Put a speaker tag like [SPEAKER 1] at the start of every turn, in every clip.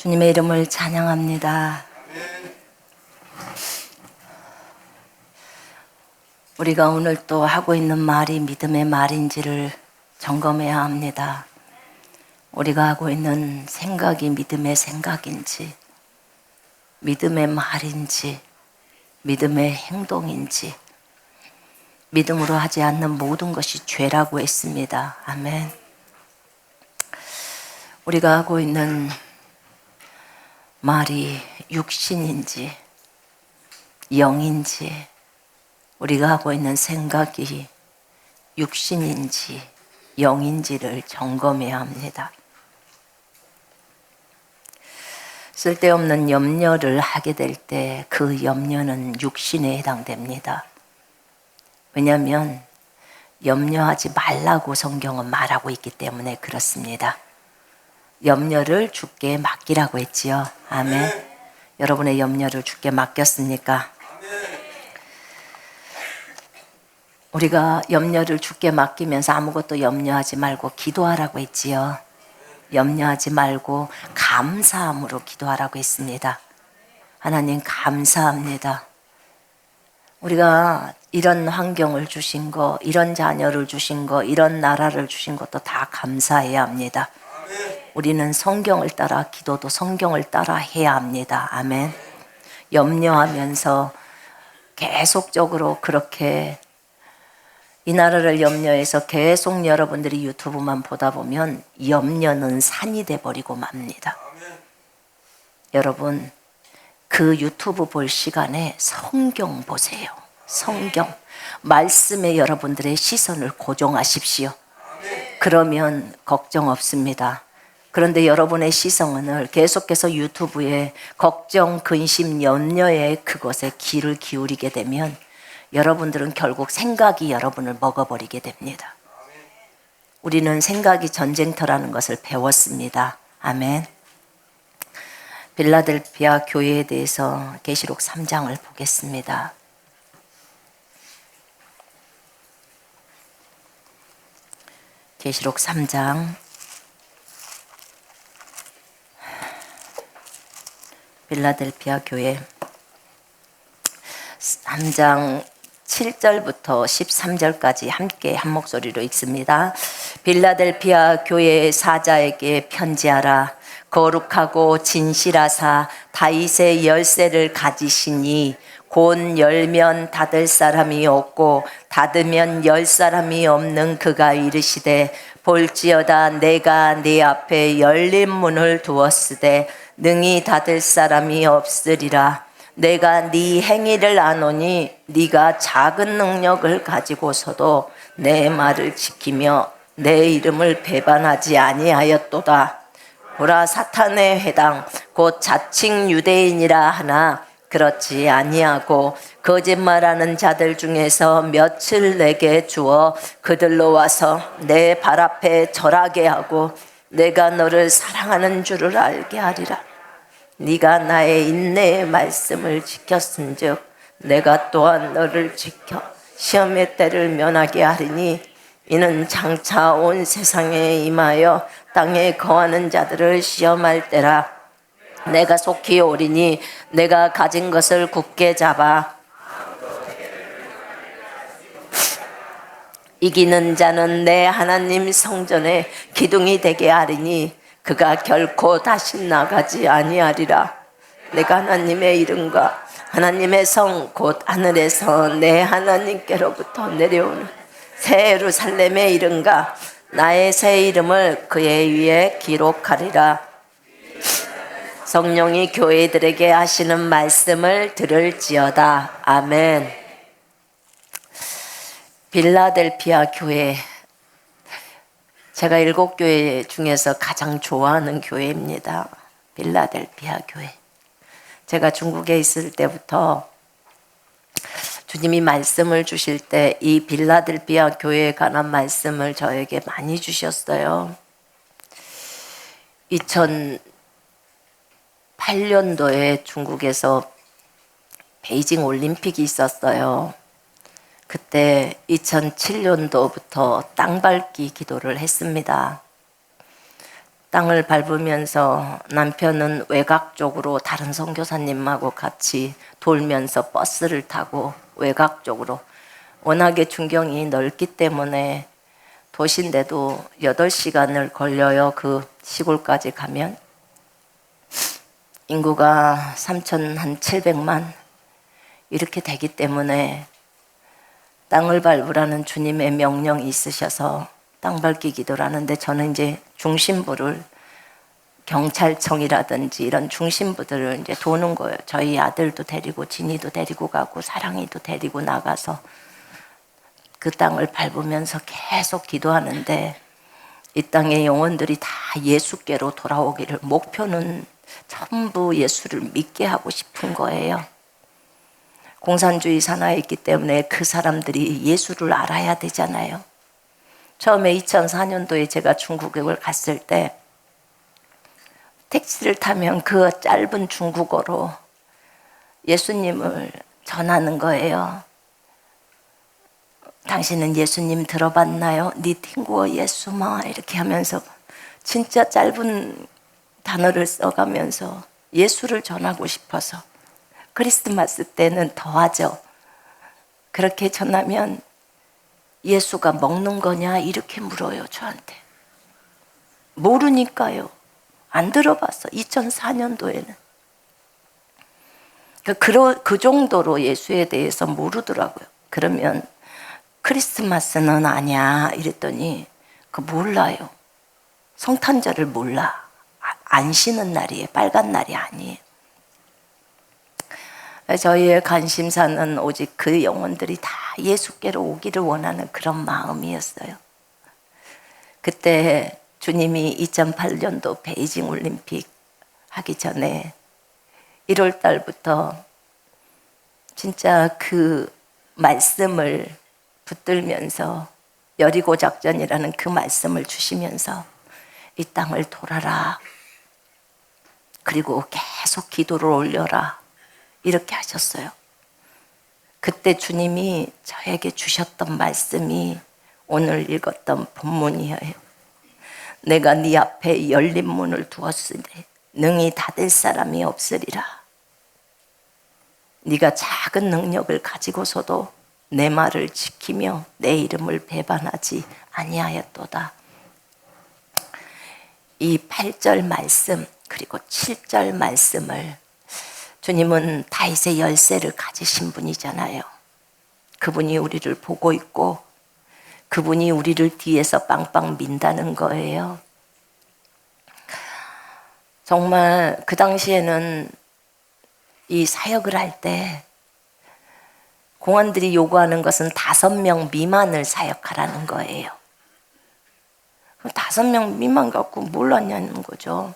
[SPEAKER 1] 주님의 이름을 찬양합니다. 우리가 오늘 또 하고 있는 말이 믿음의 말인지를 점검해야 합니다. 우리가 하고 있는 생각이 믿음의 생각인지, 믿음의 말인지, 믿음의 행동인지. 믿음으로 하지 않는 모든 것이 죄라고 했습니다. 아멘. 우리가 하고 있는 말이 육신인지 영인지, 우리가 하고 있는 생각이 육신인지 영인지를 점검해야 합니다. 쓸데없는 염려를 하게 될 때 그 염려는 육신에 해당됩니다. 왜냐하면 염려하지 말라고 성경은 말하고 있기 때문에 그렇습니다. 염려를 주께 맡기라고 했지요. 아멘. 여러분의 염려를 주께 맡겼습니까? 우리가 염려를 주께 맡기면서 아무것도 염려하지 말고 기도하라고 했지요. 염려하지 말고 감사함으로 기도하라고 했습니다. 하나님 감사합니다. 우리가 이런 환경을 주신 거, 이런 자녀를 주신 거, 이런 나라를 주신 것도 다 감사해야 합니다. 우리는 성경을 따라 기도도 성경을 따라 해야 합니다. 아멘. 염려하면서 계속적으로 그렇게 이 나라를 염려해서 계속 여러분들이 유튜브만 보다 보면 염려는 산이 돼버리고 맙니다. 여러분, 그 유튜브 볼 시간에 성경 보세요. 성경 말씀에 여러분들의 시선을 고정하십시오. 그러면 걱정 없습니다. 그런데 여러분의 시선을 계속해서 유튜브에 걱정, 근심, 염려에 그것에 귀를 기울이게 되면 여러분들은 결국 생각이 여러분을 먹어버리게 됩니다. 우리는 생각이 전쟁터라는 것을 배웠습니다. 아멘. 빌라델피아 교회에 대해서 계시록 3장을 보겠습니다. 계시록 3장 빌라델피아 교회 3장 7절부터 13절까지 함께 한 목소리로 읽습니다. 빌라델피아 교회의 사자에게 편지하라. 거룩하고 진실하사 다윗의 열쇠를 가지시니 곧 열면 닫을 사람이 없고 닫으면 열 사람이 없는 그가 이르시되 볼지어다 내가 네 앞에 열린 문을 두었으되 능히 닫을 사람이 없으리라. 내가 네 행위를 아노니 네가 작은 능력을 가지고서도 내 말을 지키며 내 이름을 배반하지 아니하였도다. 보라, 사탄의 회당 곧 자칭 유대인이라 하나 그렇지 아니하고 거짓말하는 자들 중에서 몇을 내게 주어 그들로 와서 내 발 앞에 절하게 하고 내가 너를 사랑하는 줄을 알게 하리라. 네가 나의 인내의 말씀을 지켰은즉 내가 또한 너를 지켜 시험의 때를 면하게 하리니 이는 장차 온 세상에 임하여 땅에 거하는 자들을 시험할 때라. 내가 속히 오리니 내가 가진 것을 굳게 잡아 이기는 자는 내 하나님 성전에 기둥이 되게 하리니 그가 결코 다시 나가지 아니하리라. 내가 하나님의 이름과 하나님의 성 곧 하늘에서 내 하나님께로부터 내려오는 새 예루살렘의 이름과 나의 새 이름을 그의 위에 기록하리라. 성령이 교회들에게 하시는 말씀을 들을지어다. 아멘. 빌라델피아 교회, 제가 7교회 중에서 가장 좋아하는 교회입니다. 빌라델피아 교회. 제가 중국에 있을 때부터 주님이 말씀을 주실 때 이 빌라델피아 교회에 관한 말씀을 저에게 많이 주셨어요. 2008년도에 중국에서 베이징 올림픽이 있었어요. 그때 2007년도부터 땅 밟기 기도를 했습니다. 땅을 밟으면서 남편은 외곽 쪽으로 다른 선교사님하고 같이 돌면서 버스를 타고 외곽 쪽으로, 워낙에 중경이 넓기 때문에 도시인데도 8시간을 걸려요. 그 시골까지 가면. 인구가 3,700만 이렇게 되기 때문에 땅을 밟으라는 주님의 명령이 있으셔서 땅 밟기 기도를 하는데, 저는 이제 중심부를 경찰청이라든지 이런 중심부들을 이제 도는 거예요. 저희 아들도 데리고 진이도 데리고 가고 사랑이도 데리고 나가서 그 땅을 밟으면서 계속 기도하는데, 이 땅의 영혼들이 다 예수께로 돌아오기를, 목표는 전부 예수를 믿게 하고 싶은 거예요. 공산주의 산하에 있기 때문에 그 사람들이 예수를 알아야 되잖아요. 처음에 2004년도에 제가 중국에 갔을 때 택시를 타면 그 짧은 중국어로 예수님을 전하는 거예요. 당신은 예수님 들어봤나요? 니 팅구어 예수마, 이렇게 하면서 진짜 짧은 단어를 써가면서 예수를 전하고 싶어서. 크리스마스 때는 더하죠. 그렇게 전하면 예수가 먹는 거냐 이렇게 물어요, 저한테. 모르니까요. 안 들어봤어. 2004년도에는. 그 정도로 예수에 대해서 모르더라고요. 그러면 크리스마스는 아니야 이랬더니 그 몰라요. 성탄절을 몰라. 안 쉬는 날이에요. 빨간 날이 아니에요. 저희의 관심사는 오직 그 영혼들이 다 예수께로 오기를 원하는 그런 마음이었어요. 그때 주님이 2008년도 베이징 올림픽 하기 전에 1월 달부터 진짜 그 말씀을 붙들면서, 여리고 작전이라는 그 말씀을 주시면서 이 땅을 돌아라, 그리고 계속 기도를 올려라, 이렇게 하셨어요. 그때 주님이 저에게 주셨던 말씀이 오늘 읽었던 본문이에요. 내가 네 앞에 열린 문을 두었으니 능히 닫을 사람이 없으리라. 네가 작은 능력을 가지고서도 내 말을 지키며 내 이름을 배반하지 아니하였도다. 이 8절 말씀 그리고 7절 말씀을, 주님은 다윗의 열쇠를 가지신 분이잖아요. 그분이 우리를 보고 있고 그분이 우리를 뒤에서 빵빵 민다는 거예요. 정말 그 당시에는 이 사역을 할 때 공안들이 요구하는 것은 5명 미만을 사역하라는 거예요. 5명 미만 갖고 뭘 하냐는 거죠.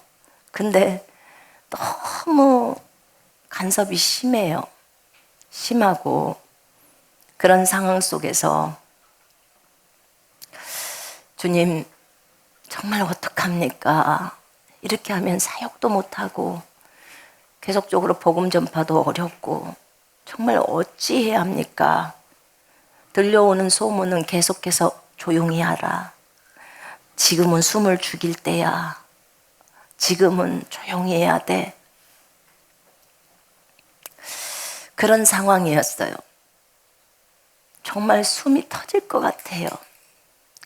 [SPEAKER 1] 근데 너무 간섭이 심해요. 심하고 그런 상황 속에서 주님 정말 어떡합니까? 이렇게 하면 사역도 못하고 계속적으로 복음 전파도 어렵고 정말 어찌해야 합니까? 들려오는 소문은 계속해서 조용히 하라. 지금은 숨을 죽일 때야. 지금은 조용히 해야 돼. 그런 상황이었어요. 정말 숨이 터질 것 같아요.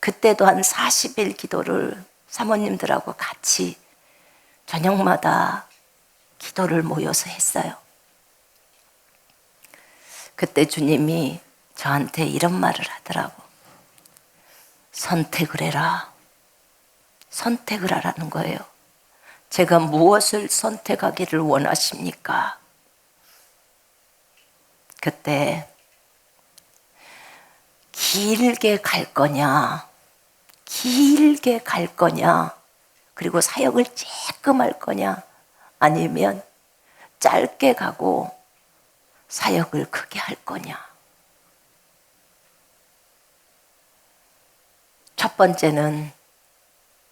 [SPEAKER 1] 그때도 한 40일 기도를 사모님들하고 같이 저녁마다 기도를 모여서 했어요. 그때 주님이 저한테 이런 말을 하더라고. 선택을 해라. 선택을 하라는 거예요. 제가 무엇을 선택하기를 원하십니까? 그때 길게 갈 거냐, 길게 갈 거냐, 그리고 사역을 쬐끔 할 거냐, 아니면 짧게 가고 사역을 크게 할 거냐. 첫 번째는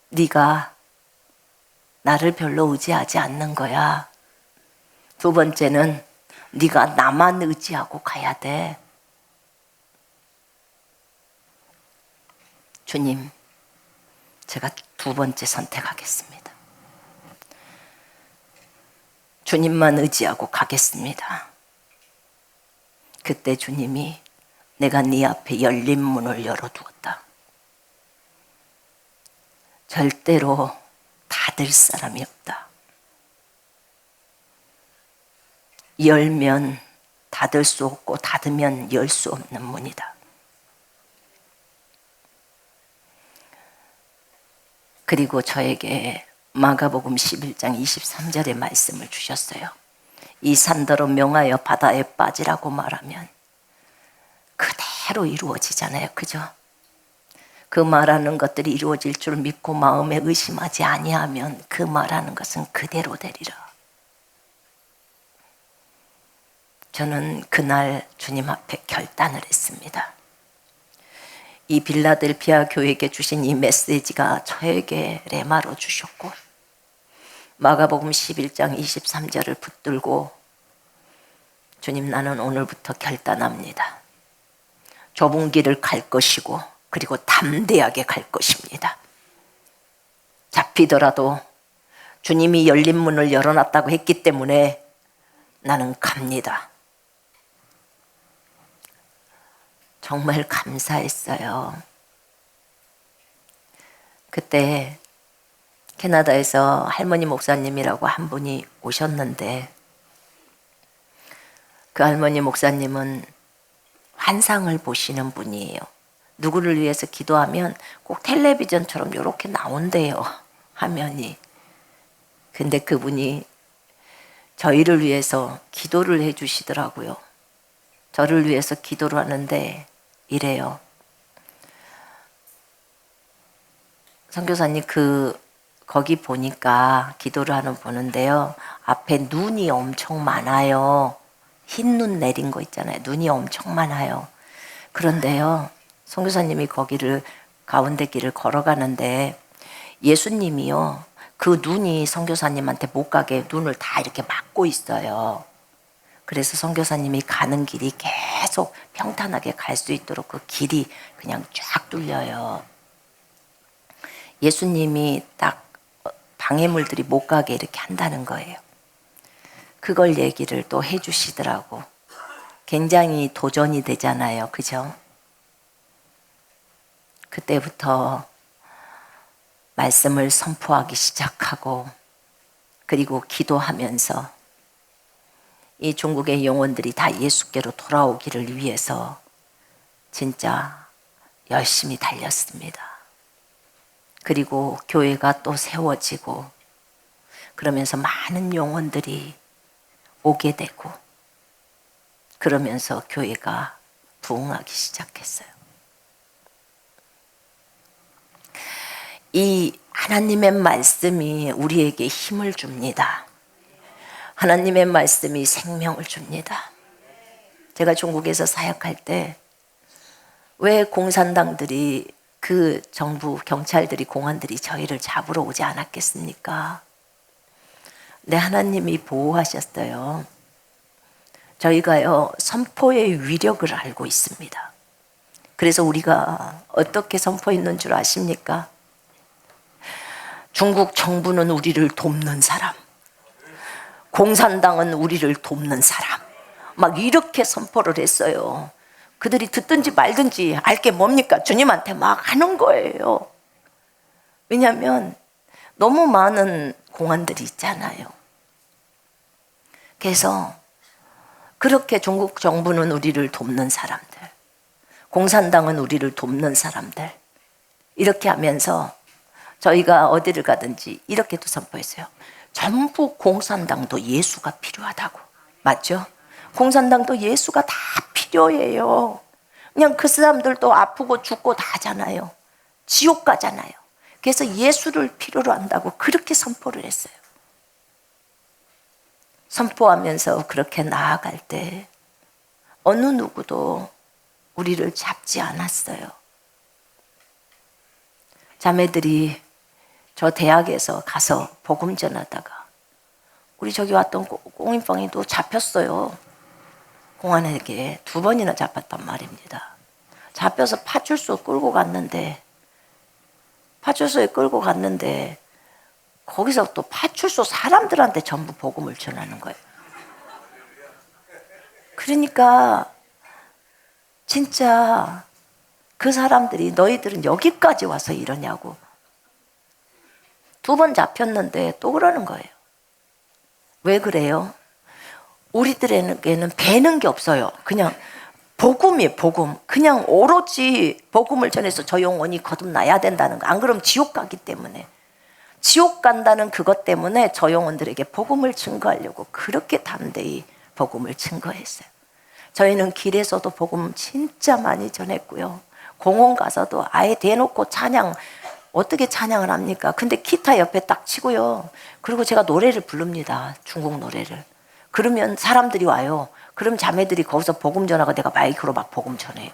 [SPEAKER 1] 네가 나를 별로 의지하지 않는 거야. 두 번째는 네가 나만 의지하고 가야 돼. 주님, 제가 두 번째 선택하겠습니다. 주님만 의지하고 가겠습니다. 그때 주님이 내가 네 앞에 열린 문을 열어두었다. 절대로 닫을 사람이 없다. 열면 닫을 수 없고 닫으면 열 수 없는 문이다. 그리고 저에게 마가복음 11장 23절의 말씀을 주셨어요. 이 산더러 명하여 바다에 빠지라고 말하면 그대로 이루어지잖아요. 그죠? 그 말하는 것들이 이루어질 줄 믿고 마음에 의심하지 아니하면 그 말하는 것은 그대로 되리라. 저는 그날 주님 앞에 결단을 했습니다. 이 빌라델피아 교회에게 주신 이 메시지가 저에게 레마로 주셨고 마가복음 11장 23절을 붙들고 주님, 나는 오늘부터 결단합니다. 좁은 길을 갈 것이고 그리고 담대하게 갈 것입니다. 잡히더라도 주님이 열린 문을 열어놨다고 했기 때문에 나는 갑니다. 정말 감사했어요. 그때 캐나다에서 할머니 목사님이라고 한 분이 오셨는데 그 할머니 목사님은 환상을 보시는 분이에요. 누구를 위해서 기도하면 꼭 텔레비전처럼 이렇게 나온대요. 화면이. 근데 그분이 저희를 위해서 기도를 해주시더라고요. 저를 위해서 기도를 하는데 이래요. 선교사님, 거기 보니까 기도를 하는 보는데요. 앞에 눈이 엄청 많아요. 흰 눈 내린 거 있잖아요. 눈이 엄청 많아요. 그런데요, 선교사님이 거기를 가운데 길을 걸어가는데 예수님이요, 그 눈이 선교사님한테 못 가게 눈을 다 이렇게 막고 있어요. 그래서 선교사님이 가는 길이 계속 평탄하게 갈 수 있도록 그 길이 그냥 쫙 뚫려요. 예수님이 딱 방해물들이 못 가게 이렇게 한다는 거예요. 그걸 얘기를 또 해주시더라고. 굉장히 도전이 되잖아요. 그죠? 그때부터 말씀을 선포하기 시작하고 그리고 기도하면서 이 중국의 영혼들이 다 예수께로 돌아오기를 위해서 진짜 열심히 달렸습니다. 그리고 교회가 또 세워지고 그러면서 많은 영혼들이 오게 되고 그러면서 교회가 부흥하기 시작했어요. 이 하나님의 말씀이 우리에게 힘을 줍니다. 하나님의 말씀이 생명을 줍니다. 제가 중국에서 사역할 때 왜 공산당들이 그 정부 경찰들이 공안들이 저희를 잡으러 오지 않았겠습니까? 네, 하나님이 보호하셨어요. 저희가요 선포의 위력을 알고 있습니다. 그래서 우리가 어떻게 선포했는 줄 아십니까? 중국 정부는 우리를 돕는 사람, 공산당은 우리를 돕는 사람, 막 이렇게 선포를 했어요. 그들이 듣든지 말든지 알 게 뭡니까? 주님한테 막 하는 거예요. 왜냐하면 너무 많은 공안들이 있잖아요. 그래서 그렇게 중국 정부는 우리를 돕는 사람들, 공산당은 우리를 돕는 사람들, 이렇게 하면서 저희가 어디를 가든지 이렇게도 선포했어요. 전부 공산당도 예수가 필요하다고. 맞죠? 공산당도 예수가 다 필요해요. 그냥 그 사람들도 아프고 죽고 다 하잖아요. 지옥 가잖아요. 그래서 예수를 필요로 한다고 그렇게 선포를 했어요. 선포하면서 그렇게 나아갈 때 어느 누구도 우리를 잡지 않았어요. 자매들이 저 대학에서 가서 복음 전하다가 우리 저기 왔던 꽁인빵이도 잡혔어요. 공안에게 2번이나 잡혔단 말입니다. 잡혀서 파출소 끌고 갔는데 거기서 또 파출소 사람들한테 전부 복음을 전하는 거예요. 그러니까 진짜 그 사람들이 너희들은 여기까지 와서 이러냐고. 2번 잡혔는데 또 그러는 거예요. 왜 그래요? 우리들에게는 배는 게 없어요. 그냥 복음이에요, 복음. 그냥 오로지 복음을 전해서 저 영혼이 거듭나야 된다는 거. 안 그러면 지옥 가기 때문에. 지옥 간다는 그것 때문에 저 영혼들에게 복음을 증거하려고 그렇게 담대히 복음을 증거했어요. 저희는 길에서도 복음 진짜 많이 전했고요. 공원 가서도 아예 대놓고 찬양, 어떻게 찬양을 합니까? 근데 기타 옆에 딱 치고요. 그리고 제가 노래를 부릅니다. 중국 노래를. 그러면 사람들이 와요. 그럼 자매들이 거기서 복음 전하고 내가 마이크로 막 복음 전해요.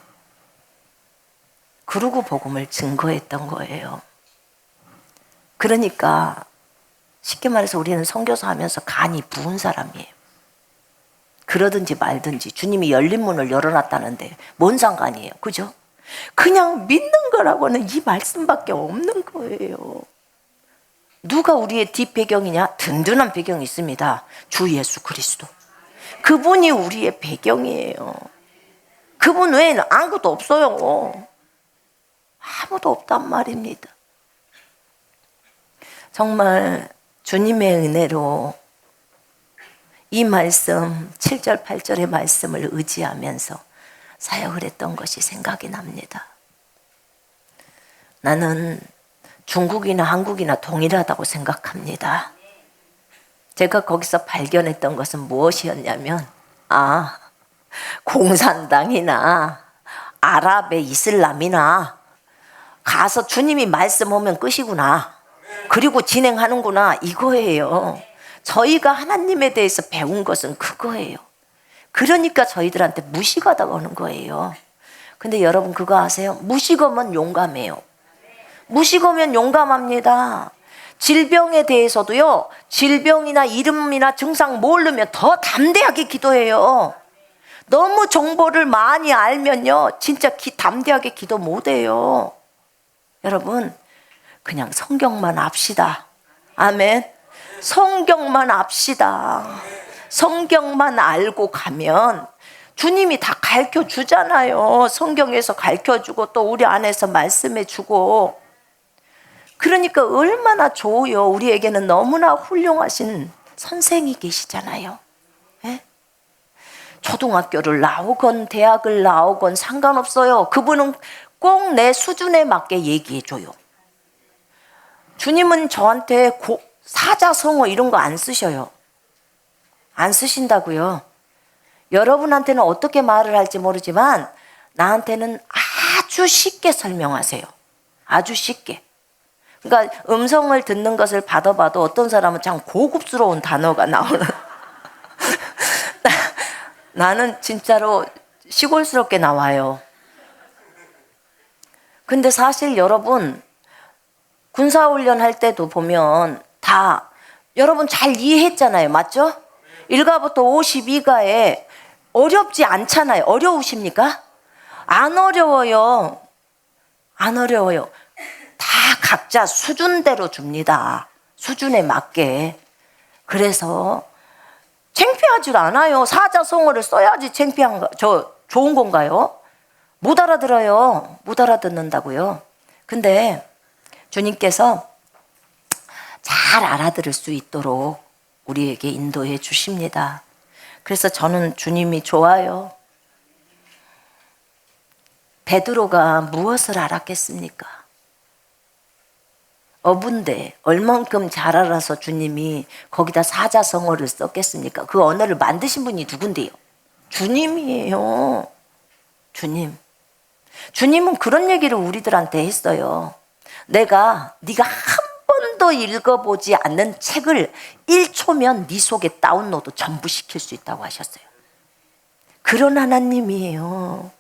[SPEAKER 1] 그러고 복음을 증거했던 거예요. 그러니까 쉽게 말해서 우리는 선교사 하면서 간이 부은 사람이에요. 그러든지 말든지 주님이 열린 문을 열어놨다는데 뭔 상관이에요. 그죠? 그냥 믿는 거라고는 이 말씀밖에 없는 거예요. 누가 우리의 뒷배경이냐? 든든한 배경이 있습니다. 주 예수 그리스도. 그분이 우리의 배경이에요. 그분 외에는 아무것도 없어요. 아무도 없단 말입니다. 정말 주님의 은혜로 이 말씀 7절 8절의 말씀을 의지하면서 사역을 했던 것이 생각이 납니다. 나는 중국이나 한국이나 동일하다고 생각합니다. 제가 거기서 발견했던 것은 무엇이었냐면 공산당이나 아랍의 이슬람이나 가서 주님이 말씀하면 끝이구나. 그리고 진행하는구나. 이거예요. 저희가 하나님에 대해서 배운 것은 그거예요. 그러니까 저희들한테 무시가 다가오는 거예요. 근데 여러분 그거 아세요? 무시거면 용감해요. 무시거면 용감합니다. 질병에 대해서도요. 질병이나 이름이나 증상 모르면 더 담대하게 기도해요. 너무 정보를 많이 알면요. 진짜 담대하게 기도 못해요. 여러분 그냥 성경만 압시다. 아멘. 성경만 압시다. 성경만 알고 가면 주님이 다 가르쳐 주잖아요. 성경에서 가르쳐 주고 또 우리 안에서 말씀해 주고. 그러니까 얼마나 좋아요. 우리에게는 너무나 훌륭하신 선생이 계시잖아요. 예? 초등학교를 나오건 대학을 나오건 상관없어요. 그분은 꼭 내 수준에 맞게 얘기해 줘요. 주님은 저한테 사자성어 이런 거 안 쓰셔요. 안 쓰신다고요. 여러분한테는 어떻게 말을 할지 모르지만 나한테는 아주 쉽게 설명하세요. 아주 쉽게. 그러니까 음성을 듣는 것을 받아봐도 어떤 사람은 참 고급스러운 단어가 나오는 나는 진짜로 시골스럽게 나와요. 근데 사실 여러분 군사훈련 할 때도 보면 다 여러분 잘 이해했잖아요. 맞죠? 1가부터 52가에 어렵지 않잖아요. 어려우십니까? 안 어려워요. 안 어려워요. 다 각자 수준대로 줍니다. 수준에 맞게. 그래서 창피하지 않아요. 사자성어를 써야지 좋은 건가요? 못 알아들어요. 못 알아듣는다고요. 근데 주님께서 잘 알아들을 수 있도록 우리에게 인도해 주십니다. 그래서 저는 주님이 좋아요. 베드로가 무엇을 알았겠습니까? 어부인데 얼만큼 잘 알아서 주님이 거기다 사자성어를 썼겠습니까? 그 언어를 만드신 분이 누군데요? 주님이에요. 주님. 주님은 그런 얘기를 우리들한테 했어요. 네가 한 번도 읽어보지 않는 책을 1초면 네 속에 다운로드 전부 시킬 수 있다고 하셨어요. 그런 하나님이에요.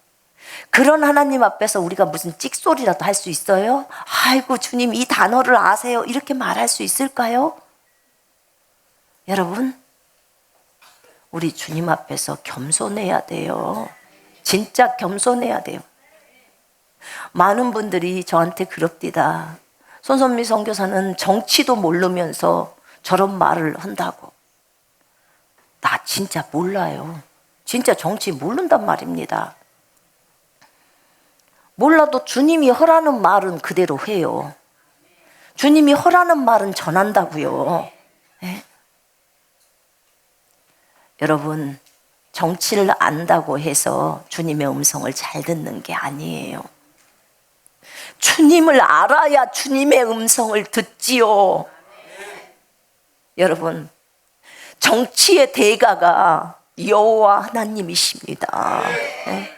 [SPEAKER 1] 그런 하나님 앞에서 우리가 무슨 찍소리라도 할 수 있어요? 아이고 주님 이 단어를 아세요? 이렇게 말할 수 있을까요? 여러분 우리 주님 앞에서 겸손해야 돼요. 진짜 겸손해야 돼요. 많은 분들이 저한테 그럽디다. 손선미 선교사는 정치도 모르면서 저런 말을 한다고. 나 진짜 몰라요. 진짜 정치 모른단 말입니다. 몰라도 주님이 허라는 말은 그대로 해요. 주님이 허라는 말은 전한다고요. 네? 여러분, 정치를 안다고 해서 주님의 음성을 잘 듣는 게 아니에요. 주님을 알아야 주님의 음성을 듣지요. 여러분, 정치의 대가가 여호와 하나님이십니다. 네?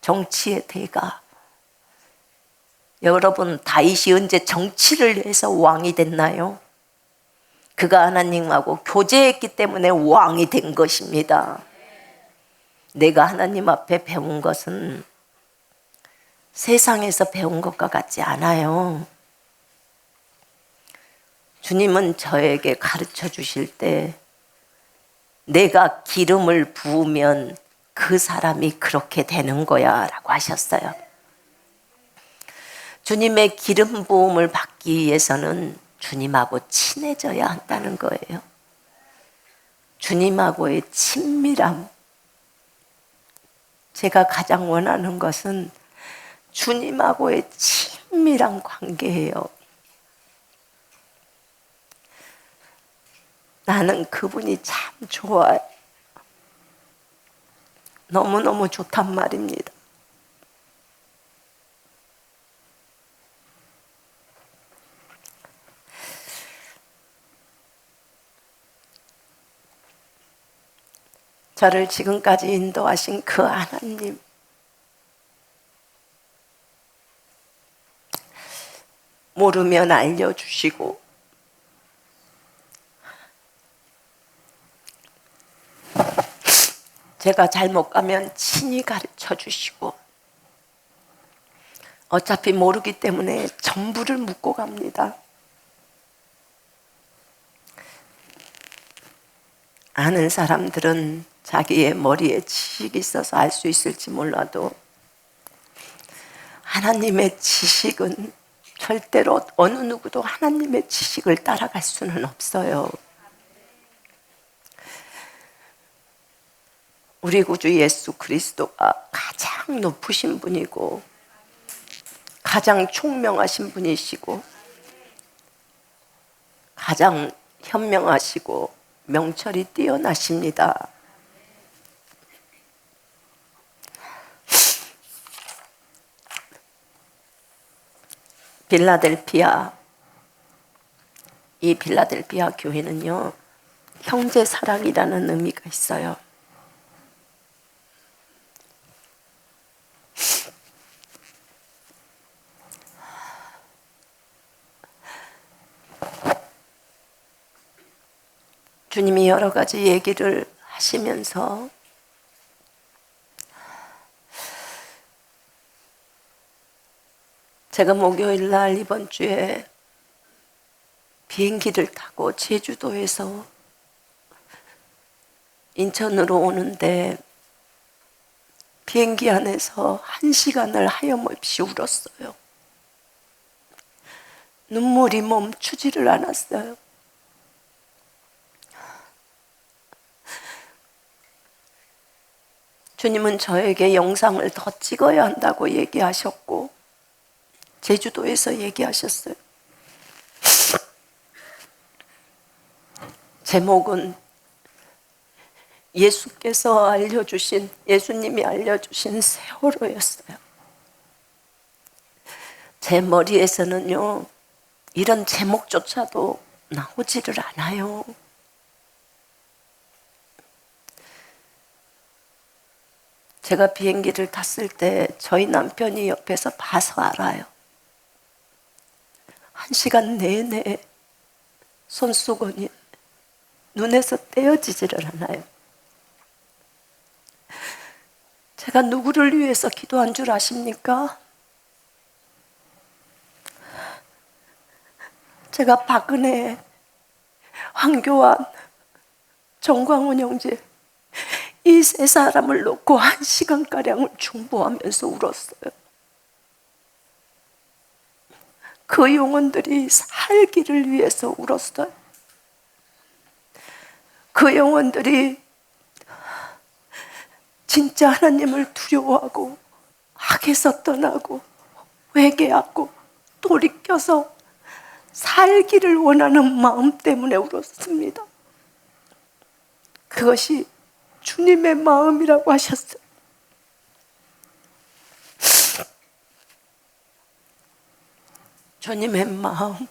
[SPEAKER 1] 정치의 대가. 여러분, 다윗이 언제 정치를 해서 왕이 됐나요? 그가 하나님하고 교제했기 때문에 왕이 된 것입니다. 내가 하나님 앞에 배운 것은 세상에서 배운 것과 같지 않아요. 주님은 저에게 가르쳐 주실 때 내가 기름을 부으면 그 사람이 그렇게 되는 거야 라고 하셨어요. 주님의 기름 부음을 받기 위해서는 주님하고 친해져야 한다는 거예요. 주님하고의 친밀함. 제가 가장 원하는 것은 주님하고의 친밀한 관계예요. 나는 그분이 참 좋아요. 너무너무 좋단 말입니다. 저를 지금까지 인도하신 그 하나님, 모르면 알려주시고 제가 잘못 가면 친히 가르쳐 주시고 어차피 모르기 때문에 전부를 묻고 갑니다. 아는 사람들은 자기의 머리에 지식이 있어서 알 수 있을지 몰라도 하나님의 지식은 절대로 어느 누구도 하나님의 지식을 따라갈 수는 없어요. 우리 구주 예수 그리스도가 가장 높으신 분이고 가장 총명하신 분이시고 가장 현명하시고 명철이 뛰어나십니다. 빌라델피아, 이 빌라델피아 교회는요, 형제 사랑이라는 의미가 있어요. 주님이 여러 가지 얘기를 하시면서 제가 목요일 날 이번 주에 비행기를 타고 제주도에서 인천으로 오는데 비행기 안에서 1시간을 하염없이 울었어요. 눈물이 멈추지를 않았어요. 주님은 저에게 영상을 더 찍어야 한다고 얘기하셨고 제주도에서 얘기하셨어요. 제목은 예수님이 알려주신 세월호였어요. 제 머리에서는요, 이런 제목조차도 나오지를 않아요. 제가 비행기를 탔을 때 저희 남편이 옆에서 봐서 알아요. 1시간 내내 손수건이 눈에서 떼어지지를 않아요. 제가 누구를 위해서 기도한 줄 아십니까? 제가 박은혜, 황교안, 정광훈 형제 이 세 사람을 놓고 1시간가량을 중보하면서 울었어요.
[SPEAKER 2] 그 영혼들이 살기를 위해서 울었어요. 그 영혼들이 진짜 하나님을 두려워하고 악에서 떠나고 회개하고 돌이켜서 살기를 원하는 마음 때문에 울었습니다. 그것이 주님의 마음이라고 하셨어요. 주님의 마음,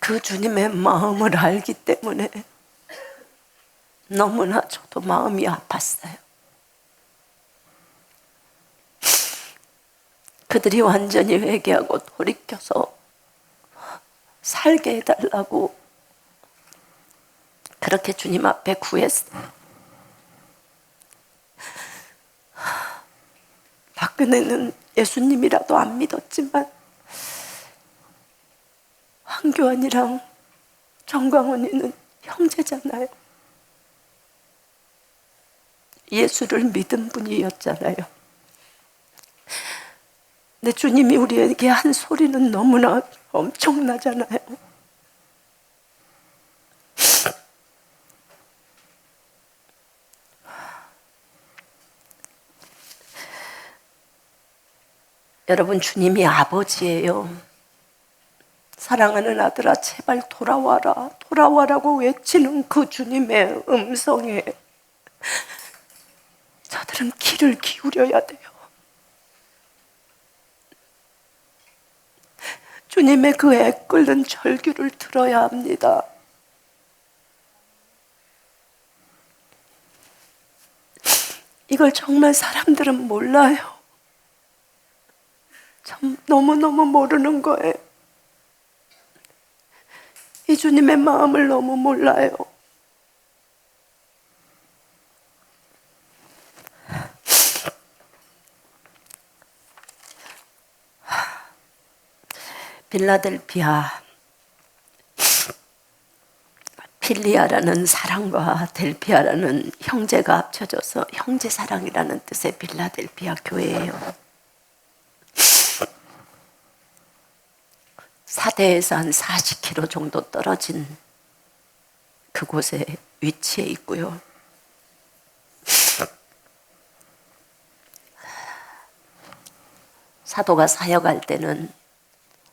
[SPEAKER 2] 그 주님의 마음을 알기 때문에 너무나 저도 마음이 아팠어요. 그들이 완전히 회개하고 돌이켜서 살게 해달라고 그렇게 주님 앞에 구했어요. 박근혜는 예수님이라도 안 믿었지만 황교안이랑 정광훈이는 형제잖아요. 예수를 믿은 분이었잖아요. 근데 주님이 우리에게 한 소리는 너무나 엄청나잖아요. 여러분, 주님이 아버지예요. 사랑하는 아들아, 제발 돌아와라, 돌아와라고 외치는 그 주님의 음성에 저들은 귀를 기울여야 돼요. 주님의 그 애끓는 절규를 들어야 합니다. 이걸 정말 사람들은 몰라요. 참 너무너무 모르는 거예요. 이 주님의 마음을 너무 몰라요. 빌라델피아, 필리아라는 사랑과 델피아라는 형제가 합쳐져서 형제사랑이라는 뜻의 빌라델피아 교회예요. 사대에서 한 40km 정도 떨어진 그곳에 위치해 있고요. 사도가 사역할 때는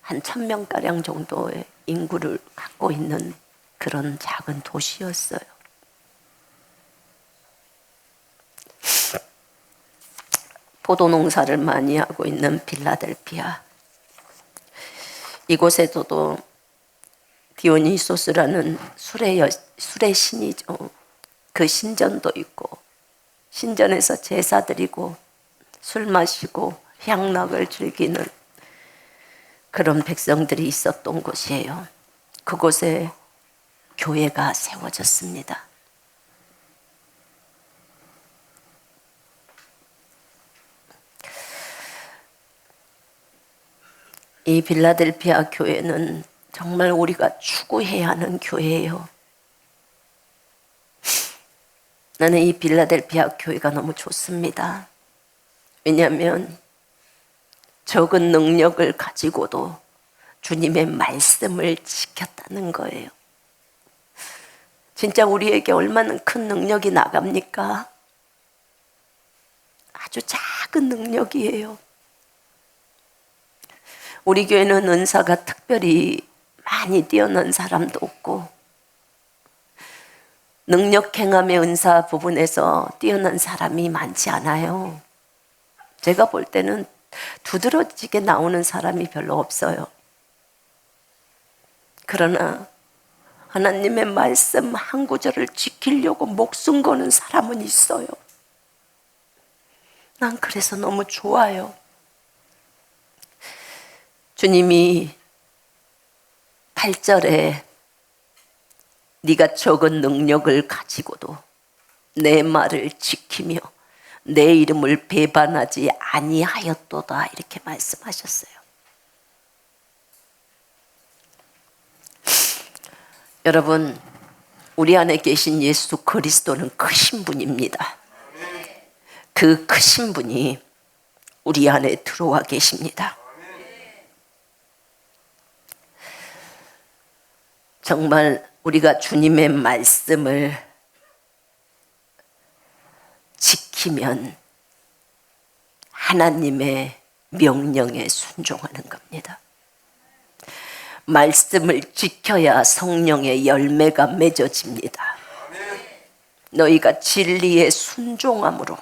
[SPEAKER 2] 한 1000명가량 정도의 인구를 갖고 있는 그런 작은 도시였어요. 포도 농사를 많이 하고 있는 빌라델피아. 이곳에서도 디오니소스라는 술의 신이죠. 그 신전도 있고, 신전에서 제사 드리고 술 마시고 향락을 즐기는 그런 백성들이 있었던 곳이에요. 그곳에 교회가 세워졌습니다. 이 빌라델피아 교회는 정말 우리가 추구해야 하는 교회예요. 나는 이 빌라델피아 교회가 너무 좋습니다. 왜냐하면 적은 능력을 가지고도 주님의 말씀을 지켰다는 거예요. 진짜 우리에게 얼마나 큰 능력이 나갑니까? 아주 작은 능력이에요. 우리 교회는 은사가 특별히 많이 뛰어난 사람도 없고, 능력 행함의 은사 부분에서 뛰어난 사람이 많지 않아요. 제가 볼 때는 두드러지게 나오는 사람이 별로 없어요. 그러나 하나님의 말씀 한 구절을 지키려고 목숨 거는 사람은 있어요. 난 그래서 너무 좋아요. 주님이 8절에 네가 적은 능력을 가지고도 내 말을 지키며 내 이름을 배반하지 아니하였도다, 이렇게 말씀하셨어요. 여러분, 우리 안에 계신 예수 그리스도는 크신 분입니다. 그 크신 분이 우리 안에 들어와 계십니다. 정말 우리가 주님의 말씀을 지키면 하나님의 명령에 순종하는 겁니다. 말씀을 지켜야 성령의 열매가 맺어집니다. 너희가 진리에 순종함으로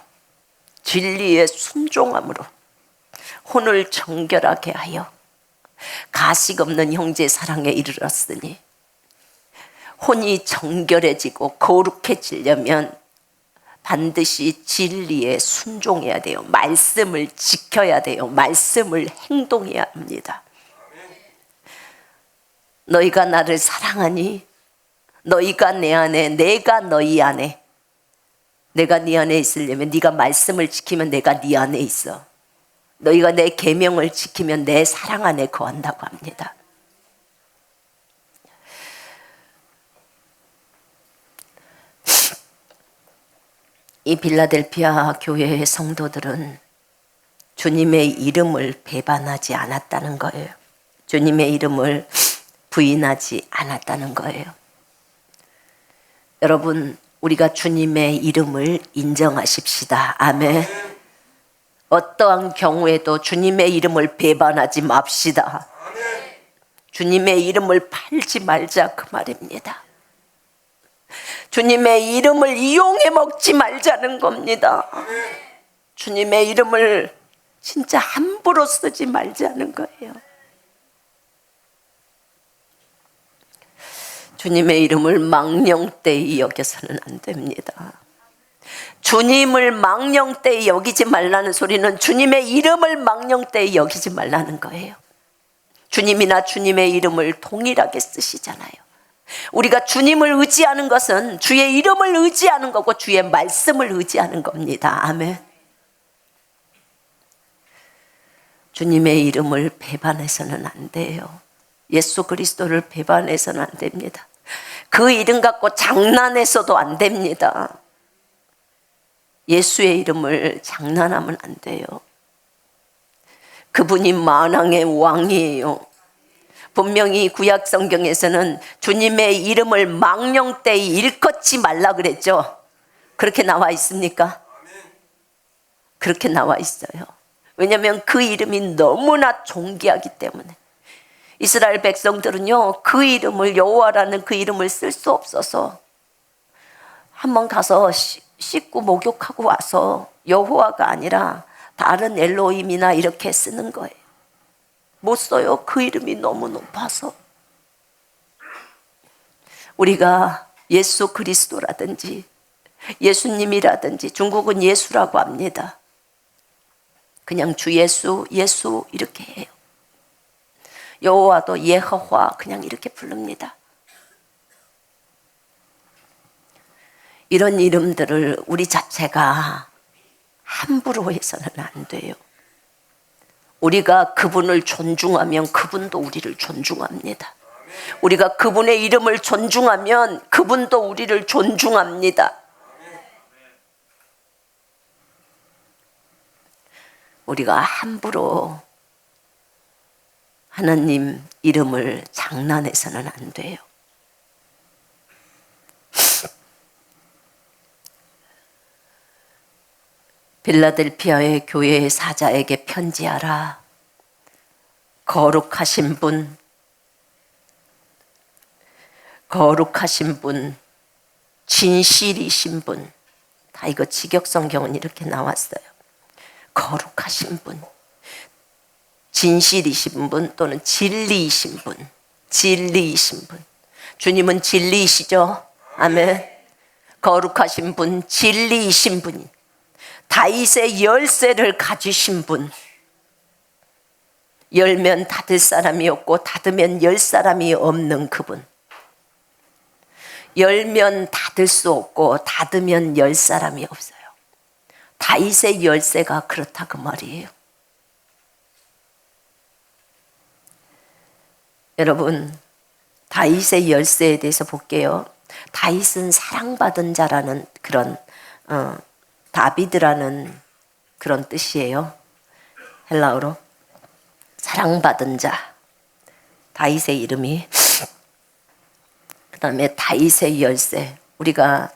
[SPEAKER 2] 혼을 정결하게 하여 가식 없는 형제 사랑에 이르렀으니, 혼이 정결해지고 거룩해지려면 반드시 진리에 순종해야 돼요. 말씀을 지켜야 돼요. 말씀을 행동해야 합니다. 너희가 나를 사랑하니 너희가 내 안에, 내가 너희 안에. 내가 네 안에 있으려면 네가 말씀을 지키면 내가 네 안에 있어. 너희가 내 계명을 지키면 내 사랑 안에 거한다고 합니다. 이 빌라델피아 교회의 성도들은 주님의 이름을 배반하지 않았다는 거예요. 주님의 이름을 부인하지 않았다는 거예요. 여러분, 우리가 주님의 이름을 인정하십시다. 아멘. 어떠한 경우에도 주님의 이름을 배반하지 맙시다. 주님의 이름을 팔지 말자, 그 말입니다. 주님의 이름을 이용해 먹지 말자는 겁니다. 주님의 이름을 진짜 함부로 쓰지 말자는 거예요. 주님의 이름을 망령되이 여겨서는 안 됩니다. 주님을 망령되이 여기지 말라는 소리는 주님의 이름을 망령되이 여기지 말라는 거예요. 주님이나 주님의 이름을 동일하게 쓰시잖아요. 우리가 주님을 의지하는 것은 주의 이름을 의지하는 거고 주의 말씀을 의지하는 겁니다. 아멘. 주님의 이름을 배반해서는 안 돼요. 예수 그리스도를 배반해서는 안 됩니다. 그 이름 갖고 장난해서도 안 됩니다. 예수의 이름을 장난하면 안 돼요. 그분이 만왕의 왕이에요. 분명히 구약 성경에서는 주님의 이름을 망령되이 일컫지 말라 그랬죠. 그렇게 나와 있습니까? 그렇게 나와 있어요. 왜냐하면 그 이름이 너무나 존귀하기 때문에. 이스라엘 백성들은요, 그 이름을, 여호와라는 그 이름을 쓸 수 없어서 한번 가서 씻고 목욕하고 와서 여호와가 아니라 다른 엘로힘이나 이렇게 쓰는 거예요. 못 써요. 그 이름이 너무 높아서. 우리가 예수 그리스도라든지 예수님이라든지, 중국은 예수라고 합니다. 그냥 주 예수, 예수 이렇게 해요. 여호와도 예호와 그냥 이렇게 부릅니다. 이런 이름들을 우리 자체가 함부로 해서는 안 돼요. 우리가 그분을 존중하면 그분도 우리를 존중합니다. 우리가 그분의 이름을 존중하면 그분도 우리를 존중합니다. 우리가 함부로 하나님 이름을 장난해서는 안 돼요. 빌라델피아의 교회의 사자에게 편지하라. 거룩하신 분, 진실이신 분. 다 이거 직역성경은 이렇게 나왔어요. 거룩하신 분, 진실이신 분 또는 진리이신 분. 주님은 진리이시죠? 아멘. 거룩하신 분, 진리이신 분. 다윗의 열쇠를 가지신 분. 열면 닫을 사람이 없고 닫으면 열 사람이 없는 그분. 열면 닫을 수 없고 닫으면 열 사람이 없어요. 다윗의 열쇠가 그렇다 그 말이에요. 여러분, 다윗의 열쇠에 대해서 볼게요. 다윗은 사랑받은 자라는 그런 다비드라는 그런 뜻이에요. 헬라어로 사랑받은 자. 다윗의 이름이. 그 다음에 다윗의 열쇠. 우리가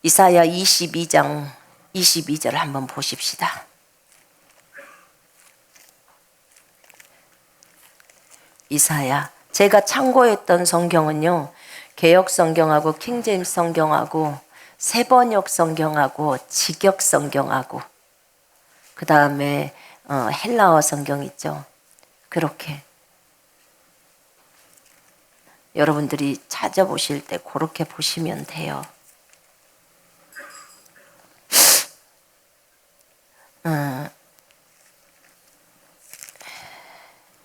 [SPEAKER 2] 이사야 22장 22절을 한번 보십시다. 이사야. 제가 참고했던 성경은요, 개역 성경하고 킹제임스 성경하고 세번역 성경하고 직역 성경하고 그 다음에 헬라어 성경 있죠. 그렇게 여러분들이 찾아보실 때 그렇게 보시면 돼요.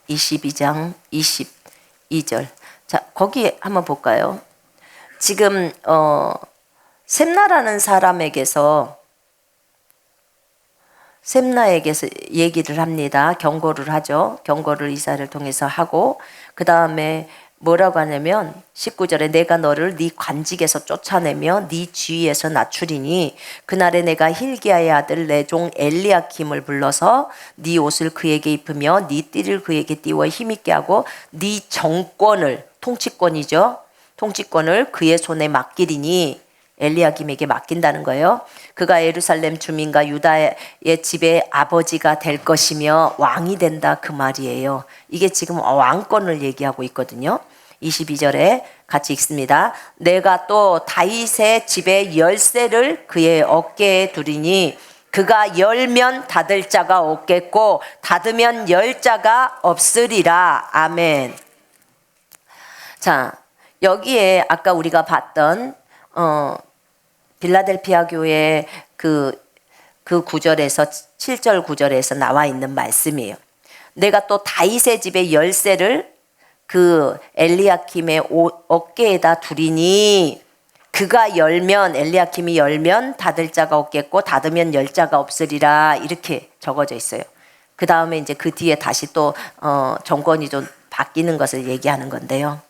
[SPEAKER 2] 22장 22절. 자, 거기 한번 볼까요? 지금 셈나라는 사람에게서 셈나에게서 얘기를 합니다. 경고를 하죠. 경고를 이사야를 통해서 하고 그 다음에 뭐라고 하냐면 19절에 내가 너를 네 관직에서 쫓아내며 네 지위에서 낮추리니 그날에 내가 힐기야의 아들 내 종 엘리야킴을 불러서 네 옷을 그에게 입히며 네 띠를 그에게 띠워 힘있게 하고 네 정권을 통치권이죠. 통치권을 그의 손에 맡기리니 엘리야김에게 맡긴다는 거예요. 그가 예루살렘 주민과 유다의 집의 아버지가 될 것이며 왕이 된다 그 말이에요. 이게 지금 왕권을 얘기하고 있거든요. 22절에 같이 읽습니다. 내가 또 다윗의 집의 열쇠를 그의 어깨에 두리니 그가 열면 닫을 자가 없겠고 닫으면 열 자가 없으리라. 아멘. 자, 여기에 아까 우리가 봤던 빌라델피아 교회 그 구절에서 7절 구절에서 나와 있는 말씀이에요. 내가 또 다윗의 집의 열쇠를 그 엘리야킴의 어깨에다 두리니 그가 열면 엘리야킴이 열면 닫을 자가 없겠고 닫으면 열 자가 없으리라 이렇게 적어져 있어요. 그 다음에 이제 그 뒤에 다시 또 정권이 좀 바뀌는 것을 얘기하는 건데요.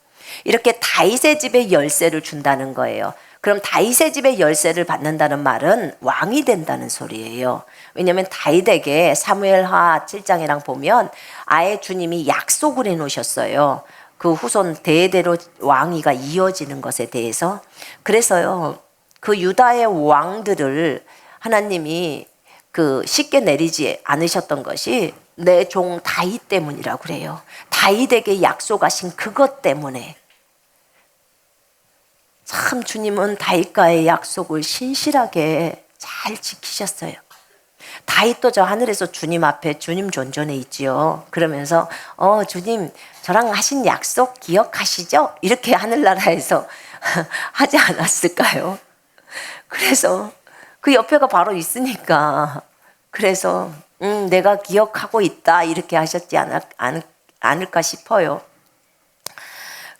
[SPEAKER 2] 이렇게 다윗의 집의 열쇠를 준다는 거예요. 그럼 다윗의 집의 열쇠를 받는다는 말은 왕이 된다는 소리예요. 왜냐하면 다윗에게 사무엘하 7장이랑 보면 아예 주님이 약속을 해놓으셨어요. 그 후손 대대로 왕위가 이어지는 것에 대해서. 그래서요, 그 유다의 왕들을 하나님이 쉽게 내리지 않으셨던 것이 내 종 다윗 때문이라고 그래요. 다윗에게 약속하신 그것 때문에. 참 주님은 다윗과의 약속을 신실하게 잘 지키셨어요. 다윗도 저 하늘에서 주님 앞에 주님 존전에 있지요. 그러면서 주님 저랑 하신 약속 기억하시죠? 이렇게 하늘나라에서 하지 않았을까요? 그래서 그 옆에가 바로 있으니까 그래서 내가 기억하고 있다 이렇게 하셨지 않을까 싶어요.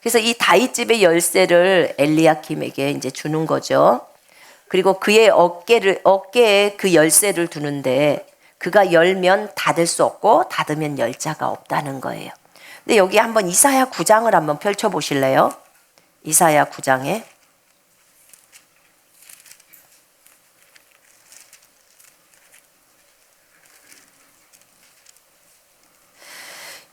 [SPEAKER 2] 그래서 이 다윗 집의 열쇠를 엘리야킴에게 이제 주는 거죠. 그리고 그의 어깨에 그 열쇠를 두는데 그가 열면 닫을 수 없고 닫으면 열 자가 없다는 거예요. 근데 여기 한번 이사야 9장을 한번 펼쳐 보실래요? 이사야 9장에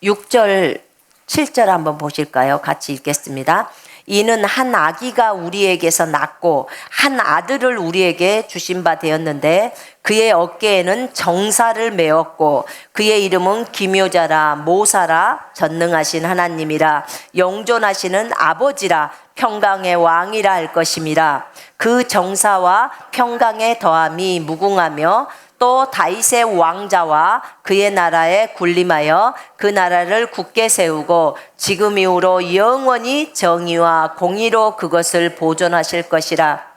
[SPEAKER 2] 6절 7절 한번 보실까요? 같이 읽겠습니다. 이는 한 아기가 우리에게서 낳고 한 아들을 우리에게 주신 바 되었는데 그의 어깨에는 정사를 메었고 그의 이름은 기묘자라 모사라 전능하신 하나님이라 영존하시는 아버지라 평강의 왕이라 할 것임이라. 그 정사와 평강의 더함이 무궁하며 또 다윗의 왕자와 그의 나라에 군림하여 그 나라를 굳게 세우고 지금 이후로 영원히 정의와 공의로 그것을 보존하실 것이라.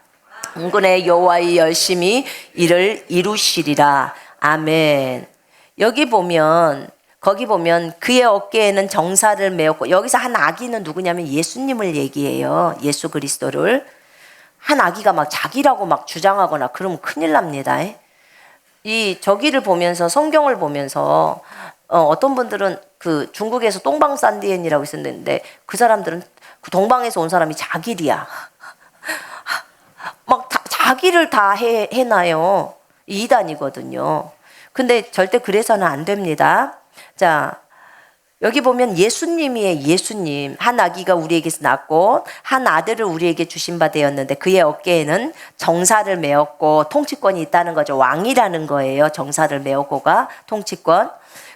[SPEAKER 2] 만군의 여호와의 열심히 이를 이루시리라. 아멘. 거기 보면 그의 어깨에는 정사를 메었고, 여기서 한 아기는 누구냐면 예수님을 얘기해요. 예수 그리스도를. 한 아기가 막 자기라고 막 주장하거나 그러면 큰일 납니다. 저기를 보면서 성경을 보면서 어떤 분들은 그 중국에서 동방산디엔이라고 있었는데 그 사람들은 그 동방에서 온 사람이 자길이야. 막 자기를 다 해놔요. 이단이거든요. 근데 절대 그래서는 안 됩니다. 자, 여기 보면 예수님이에요. 예수님. 한 아기가 우리에게서 낳고 한 아들을 우리에게 주신 바 되었는데 그의 어깨에는 정사를 메었고 통치권이 있다는 거죠. 왕이라는 거예요. 정사를 메었고가 통치권.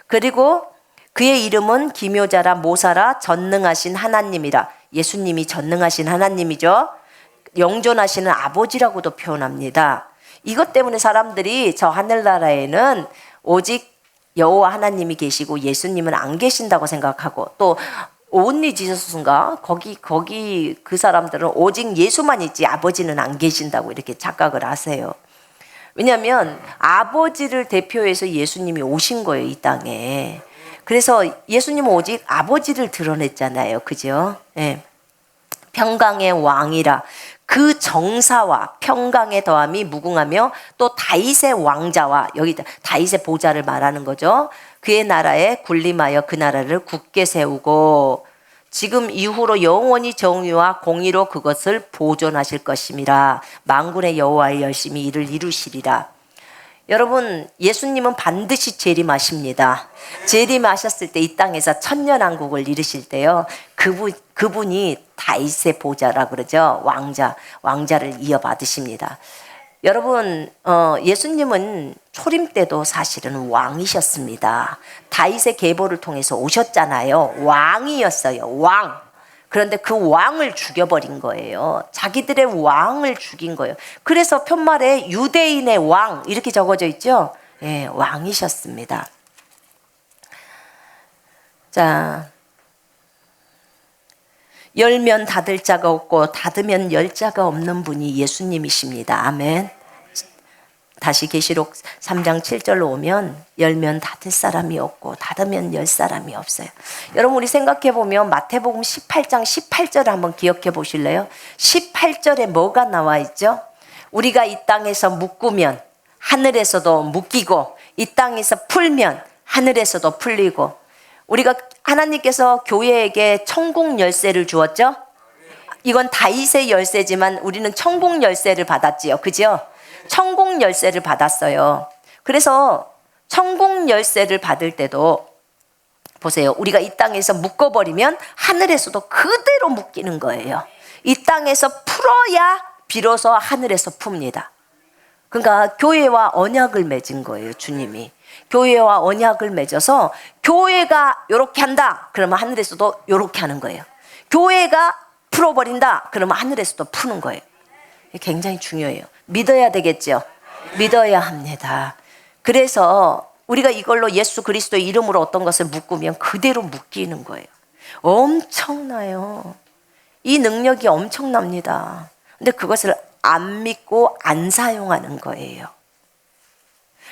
[SPEAKER 2] 그리고 그의 이름은 기묘자라 모사라 전능하신 하나님이라. 예수님이 전능하신 하나님이죠. 영존하시는 아버지라고도 표현합니다. 이것 때문에 사람들이 저 하늘나라에는 오직 여호와 하나님이 계시고 예수님은 안 계신다고 생각하고, 또 온리 지저스인가 거기 그 사람들은 오직 예수만 있지 아버지는 안 계신다고 이렇게 착각을 하세요. 왜냐하면 아버지를 대표해서 예수님이 오신 거예요, 이 땅에. 그래서 예수님은 오직 아버지를 드러냈잖아요, 그죠? 예. 평강의 왕이라. 그 정사와 평강의 더함이 무궁하며 또 다윗의 왕자와, 여기 다윗의 보좌를 말하는 거죠. 그의 나라에 군림하여 그 나라를 굳게 세우고 지금 이후로 영원히 정의와 공의로 그것을 보존하실 것임이라. 만군의 여호와의 열심히 이를 이루시리라. 여러분, 예수님은 반드시 재림하십니다. 재림하셨을 때 이 땅에서 천년왕국을 이루실 때요, 그분이 다윗의 보좌라 그러죠. 왕자를 이어받으십니다. 여러분, 예수님은 초림 때도 사실은 왕이셨습니다. 다윗의 계보를 통해서 오셨잖아요. 왕이었어요. 왕. 그런데 그 왕을 죽여버린 거예요. 자기들의 왕을 죽인 거예요. 그래서 편말에 유대인의 왕 이렇게 적어져 있죠. 예, 왕이셨습니다. 자, 열면 닫을 자가 없고 닫으면 열 자가 없는 분이 예수님이십니다. 아멘. 다시 계시록 3장 7절로 오면 열면 닫을 사람이 없고 닫으면 열 사람이 없어요. 여러분, 우리 생각해 보면 마태복음 18장 18절을 한번 기억해 보실래요? 18절에 뭐가 나와 있죠? 우리가 이 땅에서 묶으면 하늘에서도 묶이고 이 땅에서 풀면 하늘에서도 풀리고. 우리가 하나님께서 교회에게 천국 열쇠를 주었죠? 이건 다윗의 열쇠지만 우리는 천국 열쇠를 받았지요. 그죠? 천국 열쇠를 받았어요. 그래서 천국 열쇠를 받을 때도 보세요. 우리가 이 땅에서 묶어버리면 하늘에서도 그대로 묶이는 거예요. 이 땅에서 풀어야 비로소 하늘에서 풉니다. 그러니까 교회와 언약을 맺은 거예요, 주님이. 교회와 언약을 맺어서 교회가 요렇게 한다 그러면 하늘에서도 요렇게 하는 거예요. 교회가 풀어버린다 그러면 하늘에서도 푸는 거예요. 굉장히 중요해요. 믿어야 되겠죠. 믿어야 합니다. 그래서 우리가 이걸로 예수 그리스도의 이름으로 어떤 것을 묶으면 그대로 묶이는 거예요. 엄청나요. 이 능력이 엄청납니다. 근데 그것을 안 믿고 안 사용하는 거예요.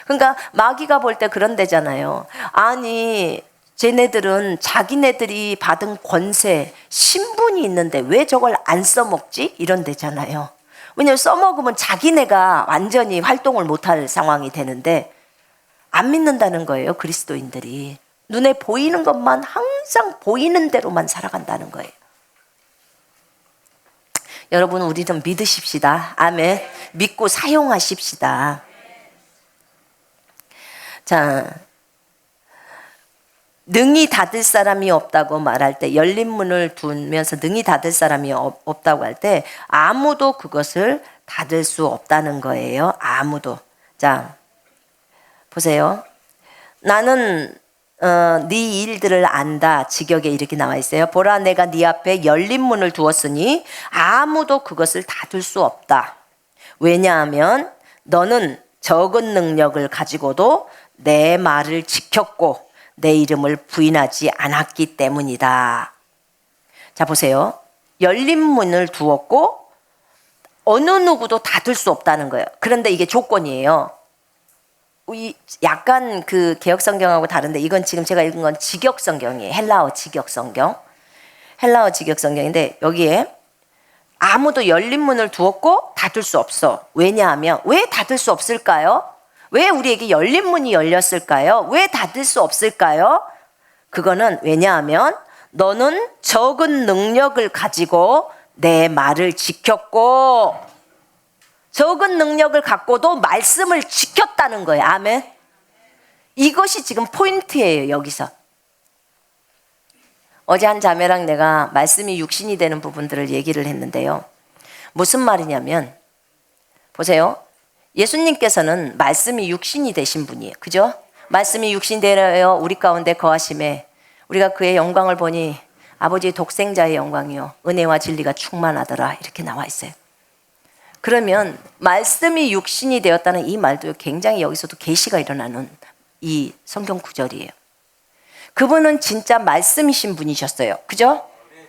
[SPEAKER 2] 그러니까 마귀가 볼 때 그런 데잖아요. 아니, 쟤네들은 자기네들이 받은 권세, 신분이 있는데 왜 저걸 안 써먹지? 이런 데잖아요. 왜냐하면 써먹으면 자기네가 완전히 활동을 못할 상황이 되는데 안 믿는다는 거예요, 그리스도인들이. 눈에 보이는 것만 항상 보이는 대로만 살아간다는 거예요. 여러분, 우리는 믿으십시다. 아멘. 믿고 사용하십시다. 자, 능히 닫을 사람이 없다고 말할 때, 열린 문을 두면서 능히 닫을 사람이 없다고 할 때 아무도 그것을 닫을 수 없다는 거예요. 아무도. 자, 보세요. 나는 네 일들을 안다. 직역에 이렇게 나와 있어요. 보라, 내가 네 앞에 열린 문을 두었으니 아무도 그것을 닫을 수 없다. 왜냐하면 너는 적은 능력을 가지고도 내 말을 지켰고 내 이름을 부인하지 않았기 때문이다. 자, 보세요. 열린 문을 두었고 어느 누구도 닫을 수 없다는 거예요. 그런데 이게 조건이에요. 약간 그 개역성경하고 다른데 이건 지금 제가 읽은 건 직역성경이에요. 헬라어 직역성경. 헬라어 직역성경인데 여기에 아무도 열린 문을 두었고 닫을 수 없어. 왜냐하면 왜 닫을 수 없을까요? 왜 우리에게 열린 문이 열렸을까요? 왜 닫을 수 없을까요? 그거는 왜냐하면 너는 적은 능력을 가지고 내 말을 지켰고, 적은 능력을 갖고도 말씀을 지켰다는 거예요. 아멘.
[SPEAKER 1] 이것이 지금 포인트예요, 여기서. 어제 한 자매랑 내가 말씀이 육신이 되는 부분들을 얘기를 했는데요. 무슨 말이냐면, 보세요. 예수님께서는 말씀이 육신이 되신 분이에요. 그죠? 말씀이 육신 되어 우리 가운데 거하심에 우리가 그의 영광을 보니 아버지의 독생자의 영광이요 은혜와 진리가 충만하더라, 이렇게 나와 있어요. 그러면 말씀이 육신이 되었다는 이 말도 굉장히 여기서도 계시가 일어나는 이 성경 구절이에요. 그분은 진짜 말씀이신 분이셨어요. 그죠?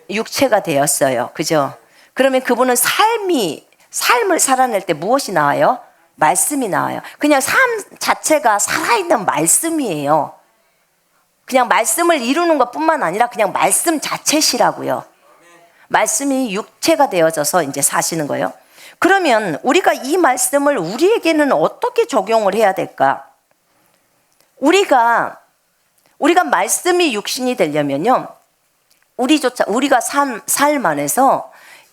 [SPEAKER 1] 육체가 되었어요. 그죠? 그러면 그분은 삶을 살아낼 때 무엇이 나와요? 말씀이 나와요. 그냥 삶 자체가 살아있는 말씀이에요. 그냥 말씀을 이루는 것뿐만 아니라 그냥 말씀 자체시라고요. 말씀이 육체가 되어져서 이제 사시는 거예요. 그러면 우리가 이 말씀을 우리에게는 어떻게 적용을 해야 될까? 우리가 말씀이 육신이 되려면요, 우리가 삶 안에서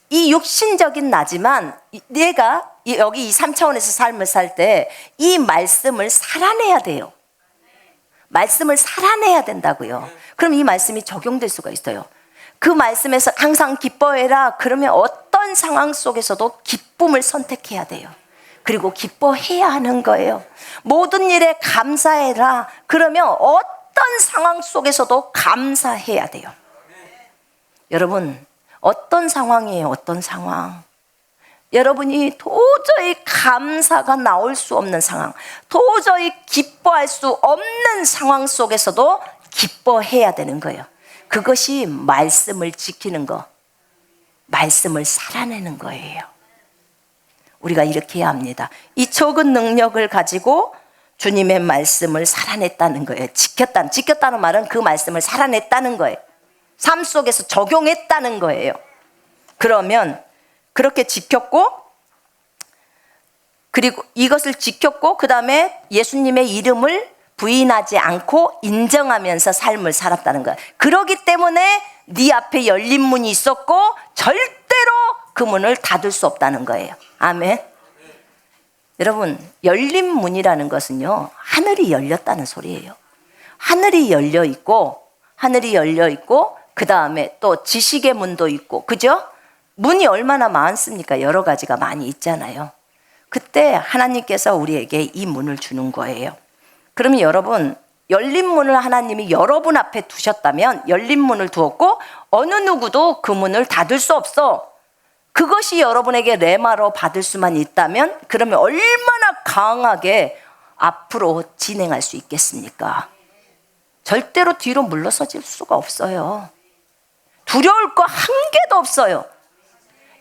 [SPEAKER 1] 이 육신적인 나지만 내가 여기 이 3차원에서 삶을 살 때 이 말씀을 살아내야 돼요. 말씀을 살아내야 된다고요. 그럼 이 말씀이 적용될 수가 있어요. 그 말씀에서 항상 기뻐해라. 그러면 어떤 상황 속에서도 기쁨을 선택해야 돼요. 그리고 기뻐해야 하는 거예요. 모든 일에 감사해라. 그러면 어떤 상황 속에서도 감사해야 돼요. 여러분, 어떤 상황이에요? 어떤 상황? 여러분이 도저히 감사가 나올 수 없는 상황, 도저히 기뻐할 수 없는 상황 속에서도 기뻐해야 되는 거예요. 그것이 말씀을 지키는 거, 말씀을 살아내는 거예요. 우리가 이렇게 해야 합니다. 이 적은 능력을 가지고 주님의 말씀을 살아냈다는 거예요. 지켰다는 말은 그 말씀을 살아냈다는 거예요. 삶 속에서 적용했다는 거예요. 그러면 그렇게 지켰고, 그리고 이것을 지켰고, 그 다음에 예수님의 이름을 부인하지 않고 인정하면서 삶을 살았다는 거예요. 그렇기 때문에 네 앞에 열린 문이 있었고 절대로 그 문을 닫을 수 없다는 거예요. 아멘. 여러분, 열린 문이라는 것은요, 하늘이 열렸다는 소리예요. 하늘이 열려 있고, 그 다음에 또 지식의 문도 있고, 그죠? 문이 얼마나 많습니까? 여러 가지가 많이 있잖아요. 그때 하나님께서 우리에게 이 문을 주는 거예요. 그러면 여러분, 열린 문을 하나님이 여러분 앞에 두셨다면, 열린 문을 두었고 어느 누구도 그 문을 닫을 수 없어. 그것이 여러분에게 레마로 받을 수만 있다면, 그러면 얼마나 강하게 앞으로 진행할 수 있겠습니까? 절대로 뒤로 물러서질 수가 없어요. 두려울 거 한 개도 없어요.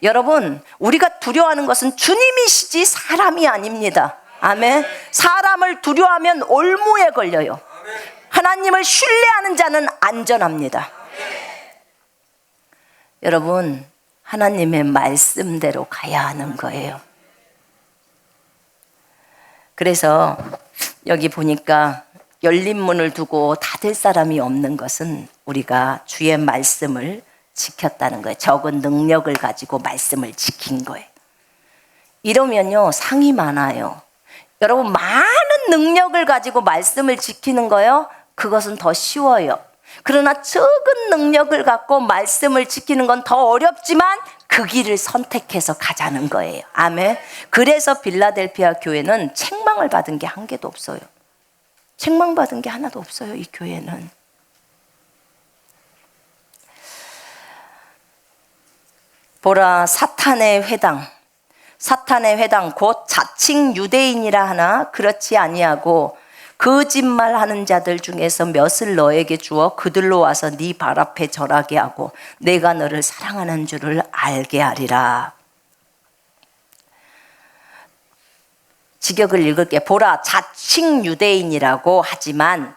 [SPEAKER 1] 여러분, 우리가 두려워하는 것은 주님이시지 사람이 아닙니다. 아멘. 사람을 두려워하면 올무에 걸려요. 하나님을 신뢰하는 자는 안전합니다. 여러분, 하나님의 말씀대로 가야 하는 거예요. 그래서 여기 보니까 열린 문을 두고 닫을 사람이 없는 것은 우리가 주의 말씀을 지켰다는 거예요. 적은 능력을 가지고 말씀을 지킨 거예요. 이러면요, 상이 많아요. 여러분, 많은 능력을 가지고 말씀을 지키는 거요, 그것은 더 쉬워요. 그러나 적은 능력을 갖고 말씀을 지키는 건 더 어렵지만 그 길을 선택해서 가자는 거예요. 아멘. 그래서 빌라델피아 교회는 책망을 받은 게 한 개도 없어요. 책망받은 게 하나도 없어요, 이 교회는. 보라, 사탄의 회당 곧 자칭 유대인이라 하나 그렇지 아니하고 거짓말하는 자들 중에서 몇을 너에게 주어 그들로 와서 네 발 앞에 절하게 하고 내가 너를 사랑하는 줄을 알게 하리라. 직역을 읽을게. 보라, 자칭 유대인이라고 하지만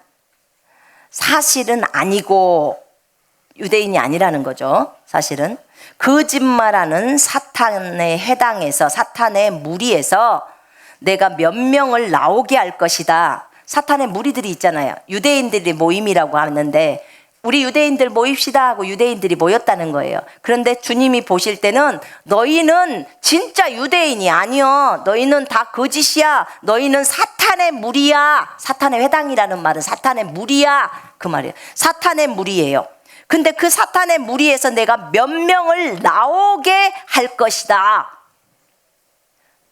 [SPEAKER 1] 사실은 아니고, 유대인이 아니라는 거죠. 사실은 거짓말하는 사탄의 해당에서, 사탄의 무리에서 내가 몇 명을 나오게 할 것이다. 사탄의 무리들이 있잖아요. 유대인들의 모임이라고 하는데
[SPEAKER 2] 우리 유대인들 모입시다 하고 유대인들이 모였다는 거예요. 그런데 주님이 보실 때는 너희는 진짜 유대인이 아니여. 너희는 다 거짓이야. 너희는 사탄의 무리야. 사탄의 회당이라는 말은 사탄의 무리야. 그 말이에요. 사탄의 무리예요. 근데 그 사탄의 무리에서 내가 몇 명을 나오게 할 것이다.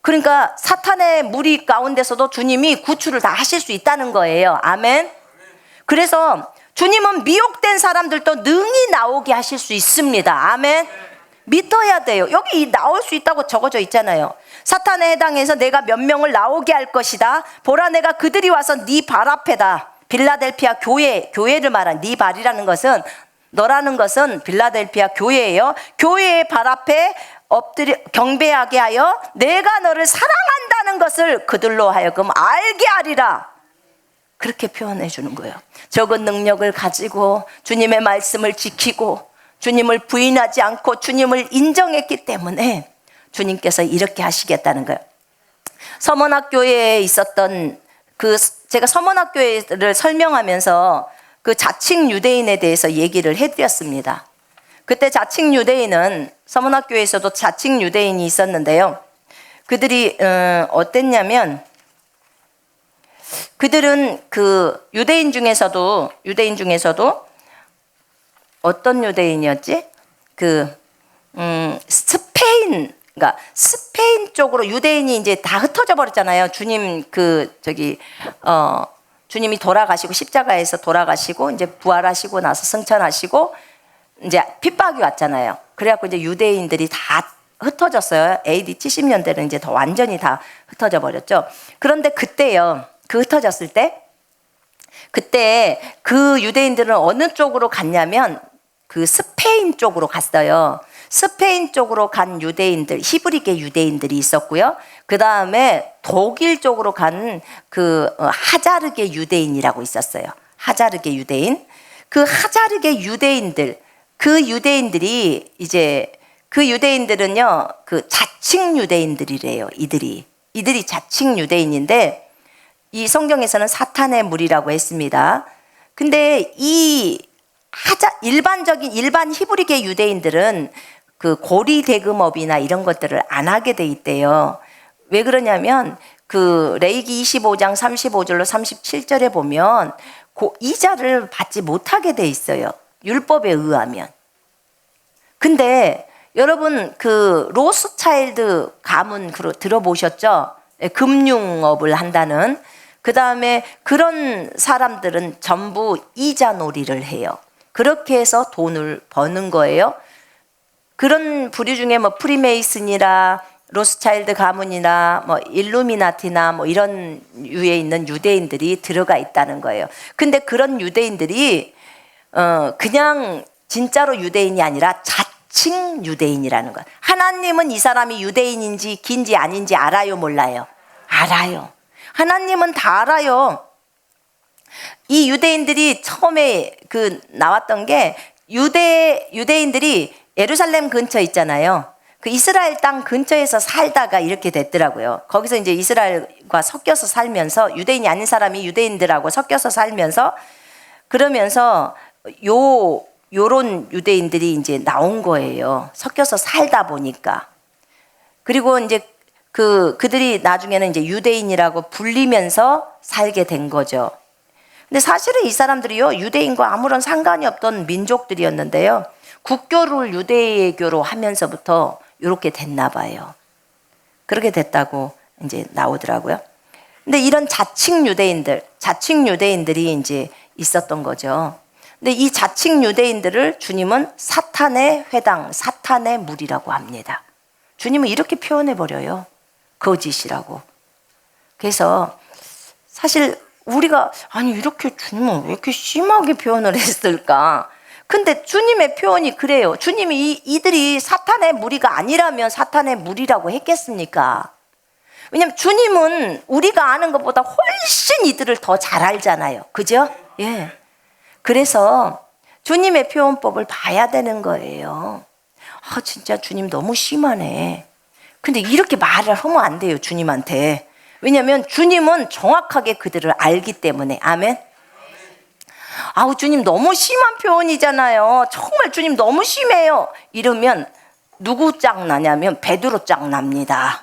[SPEAKER 2] 그러니까 사탄의 무리 가운데서도 주님이 구출을 다 하실 수 있다는 거예요. 아멘. 그래서 주님은 미혹된 사람들도 능히 나오게 하실 수 있습니다. 아멘. 믿어야 돼요. 여기 나올 수 있다고 적어져 있잖아요. 사탄의 해당에서 내가 몇 명을 나오게 할 것이다. 보라, 내가 그들이 와서 네 발 앞에다. 빌라델피아 교회를 말한 네 발이라는 것은, 너라는 것은 빌라델피아 교회예요. 교회의 발 앞에 엎드려 경배하게 하여 내가 너를 사랑한다는 것을 그들로 하여금 알게 하리라. 그렇게 표현해 주는 거예요. 적은 능력을 가지고 주님의 말씀을 지키고 주님을 부인하지 않고 주님을 인정했기 때문에 주님께서 이렇게 하시겠다는 거예요. 서문학교에 있었던 제가 서문학교를 설명하면서 그 자칭 유대인에 대해서 얘기를 해드렸습니다. 그때 자칭 유대인은 서문학교에서도 자칭 유대인이 있었는데요. 그들이 어땠냐면, 그들은 그 유대인 중에서도 어떤 유대인이었지? 그러니까 스페인 쪽으로 유대인이 이제 다 흩어져 버렸잖아요. 주님이 돌아가시고 십자가에서 돌아가시고 이제 부활하시고 나서 승천하시고 이제 핍박이 왔잖아요. 그래갖고 이제 유대인들이 다 흩어졌어요. AD 70년대는 이제 더 완전히 다 흩어져 버렸죠. 그런데 그때요, 그 흩어졌을 때, 그때 그 유대인들은 어느 쪽으로 갔냐면 그 스페인 쪽으로 갔어요. 스페인 쪽으로 간 유대인들, 히브리계 유대인들이 있었고요. 그 다음에 독일 쪽으로 간 하자르계 유대인이라고 있었어요. 하자르계 유대인. 그 하자르계 유대인들, 그 유대인들은요, 그 자칭 유대인들이래요. 이들이 자칭 유대인인데, 이 성경에서는 사탄의 무리라고 했습니다. 근데 일반 히브리계 유대인들은 그 고리 대금업이나 이런 것들을 안 하게 돼 있대요. 왜 그러냐면 그 레위기 25장 35절로 37절에 보면 이자를 받지 못하게 돼 있어요. 율법에 의하면. 근데 여러분 그 로스차일드 가문 들어보셨죠? 금융업을 한다는. 그 다음에 그런 사람들은 전부 이자 놀이를 해요. 그렇게 해서 돈을 버는 거예요. 그런 부류 중에 뭐 프리메이슨이나 로스차일드 가문이나 뭐 일루미나티나 뭐 이런 유에 있는 유대인들이 들어가 있다는 거예요. 근데 그런 유대인들이 그냥 진짜로 유대인이 아니라 자칭 유대인이라는 거예요. 하나님은 이 사람이 유대인인지 긴지 아닌지 알아요, 몰라요? 알아요. 하나님은 다 알아요. 이 유대인들이 처음에 나왔던 게 유대인들이 예루살렘 근처 있잖아요. 그 이스라엘 땅 근처에서 살다가 이렇게 됐더라고요. 거기서 이제 이스라엘과 섞여서 살면서, 유대인이 아닌 사람이 유대인들하고 섞여서 살면서, 그러면서 요런 유대인들이 이제 나온 거예요. 섞여서 살다 보니까. 그리고 이제 그들이 나중에는 이제 유대인이라고 불리면서 살게 된 거죠. 근데 사실은 이 사람들이요, 유대인과 아무런 상관이 없던 민족들이었는데요. 국교를 유대교로 하면서부터 이렇게 됐나 봐요. 그렇게 됐다고 이제 나오더라고요. 근데 이런 자칭 유대인들이 이제 있었던 거죠. 근데 이 자칭 유대인들을 주님은 사탄의 회당, 사탄의 무리라고 합니다. 주님은 이렇게 표현해 버려요. 거짓이라고. 그래서 사실 우리가 아니 이렇게 주님은 왜 이렇게 심하게 표현을 했을까? 근데 주님의 표현이 그래요. 주님이 이들이 사탄의 무리가 아니라면 사탄의 무리라고 했겠습니까? 왜냐면 주님은 우리가 아는 것보다 훨씬 이들을 더 잘 알잖아요. 그죠? 예. 그래서 주님의 표현법을 봐야 되는 거예요. 아, 진짜 주님 너무 심하네. 근데 이렇게 말을 하면 안 돼요, 주님한테. 왜냐면 주님은 정확하게 그들을 알기 때문에. 아멘.
[SPEAKER 1] 아우 주님 너무 심한 표현이잖아요. 정말 주님 너무 심해요. 이러면 누구 짝 나냐면 베드로 짝 납니다.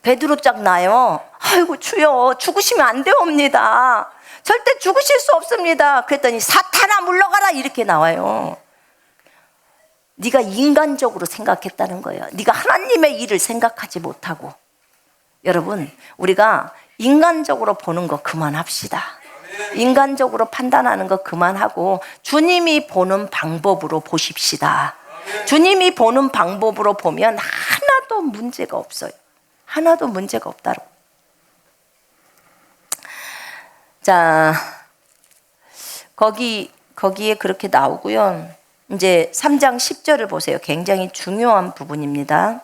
[SPEAKER 1] 베드로 짝 나요. 아이고 주여 죽으시면 안 되옵니다. 절대 죽으실 수 없습니다. 그랬더니 사탄아 물러가라 이렇게 나와요. 네가 인간적으로 생각했다는 거예요. 네가 하나님의 일을 생각하지 못하고. 여러분 우리가 인간적으로 보는 거 그만합시다. 인간적으로 판단하는 거 그만하고 주님이 보는 방법으로 보십시다. 주님이 보는 방법으로 보면 하나도 문제가 없어요. 하나도 문제가 없다고. 자, 거기에 그렇게 나오고요. 이제 3장 10절을 보세요. 굉장히 중요한 부분입니다.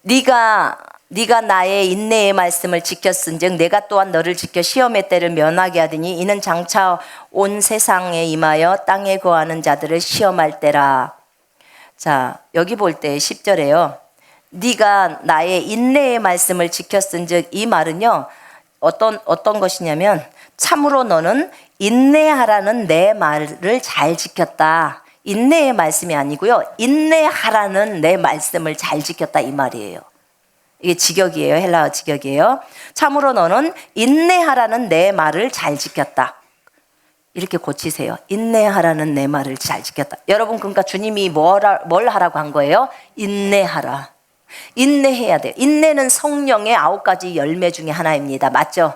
[SPEAKER 1] 네가 나의 인내의 말씀을 지켰은즉 내가 또한 너를 지켜 시험의 때를 면하게 하더니 이는 장차 온 세상에 임하여 땅에 거하는 자들을 시험할 때라. 자, 여기 볼 때 10절에요. 네가 나의 인내의 말씀을 지켰은즉 이 말은요. 어떤 것이냐면 참으로 너는 인내하라는 내 말을 잘 지켰다. 인내의 말씀이 아니고요. 인내하라는 내 말씀을 잘 지켰다 이 말이에요. 이게 직역이에요. 헬라어 직역이에요. 참으로 너는 인내하라는 내 말을 잘 지켰다. 이렇게 고치세요. 인내하라는 내 말을 잘 지켰다. 여러분 그러니까 주님이 뭘 하라고 한 거예요? 인내하라. 인내해야 돼요. 인내는 성령의 9가지 열매 중에 하나입니다. 맞죠?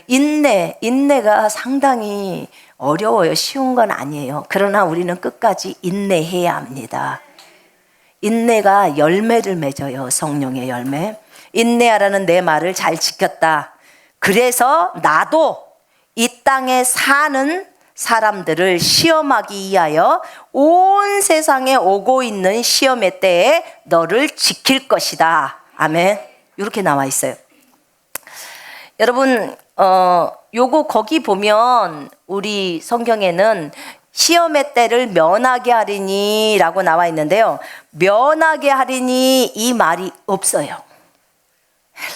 [SPEAKER 1] 인내가 상당히 어려워요. 쉬운 건 아니에요. 그러나 우리는 끝까지 인내해야 합니다. 인내가 열매를 맺어요. 성령의 열매. 인내하라는 내 말을 잘 지켰다. 그래서 나도 이 땅에 사는 사람들을 시험하기 위하여 온 세상에 오고 있는 시험의 때에 너를 지킬 것이다. 아멘. 이렇게 나와 있어요. 여러분 요거 거기 보면 우리 성경에는 시험의 때를 면하게 하리니 라고 나와 있는데요. 면하게 하리니 이 말이 없어요.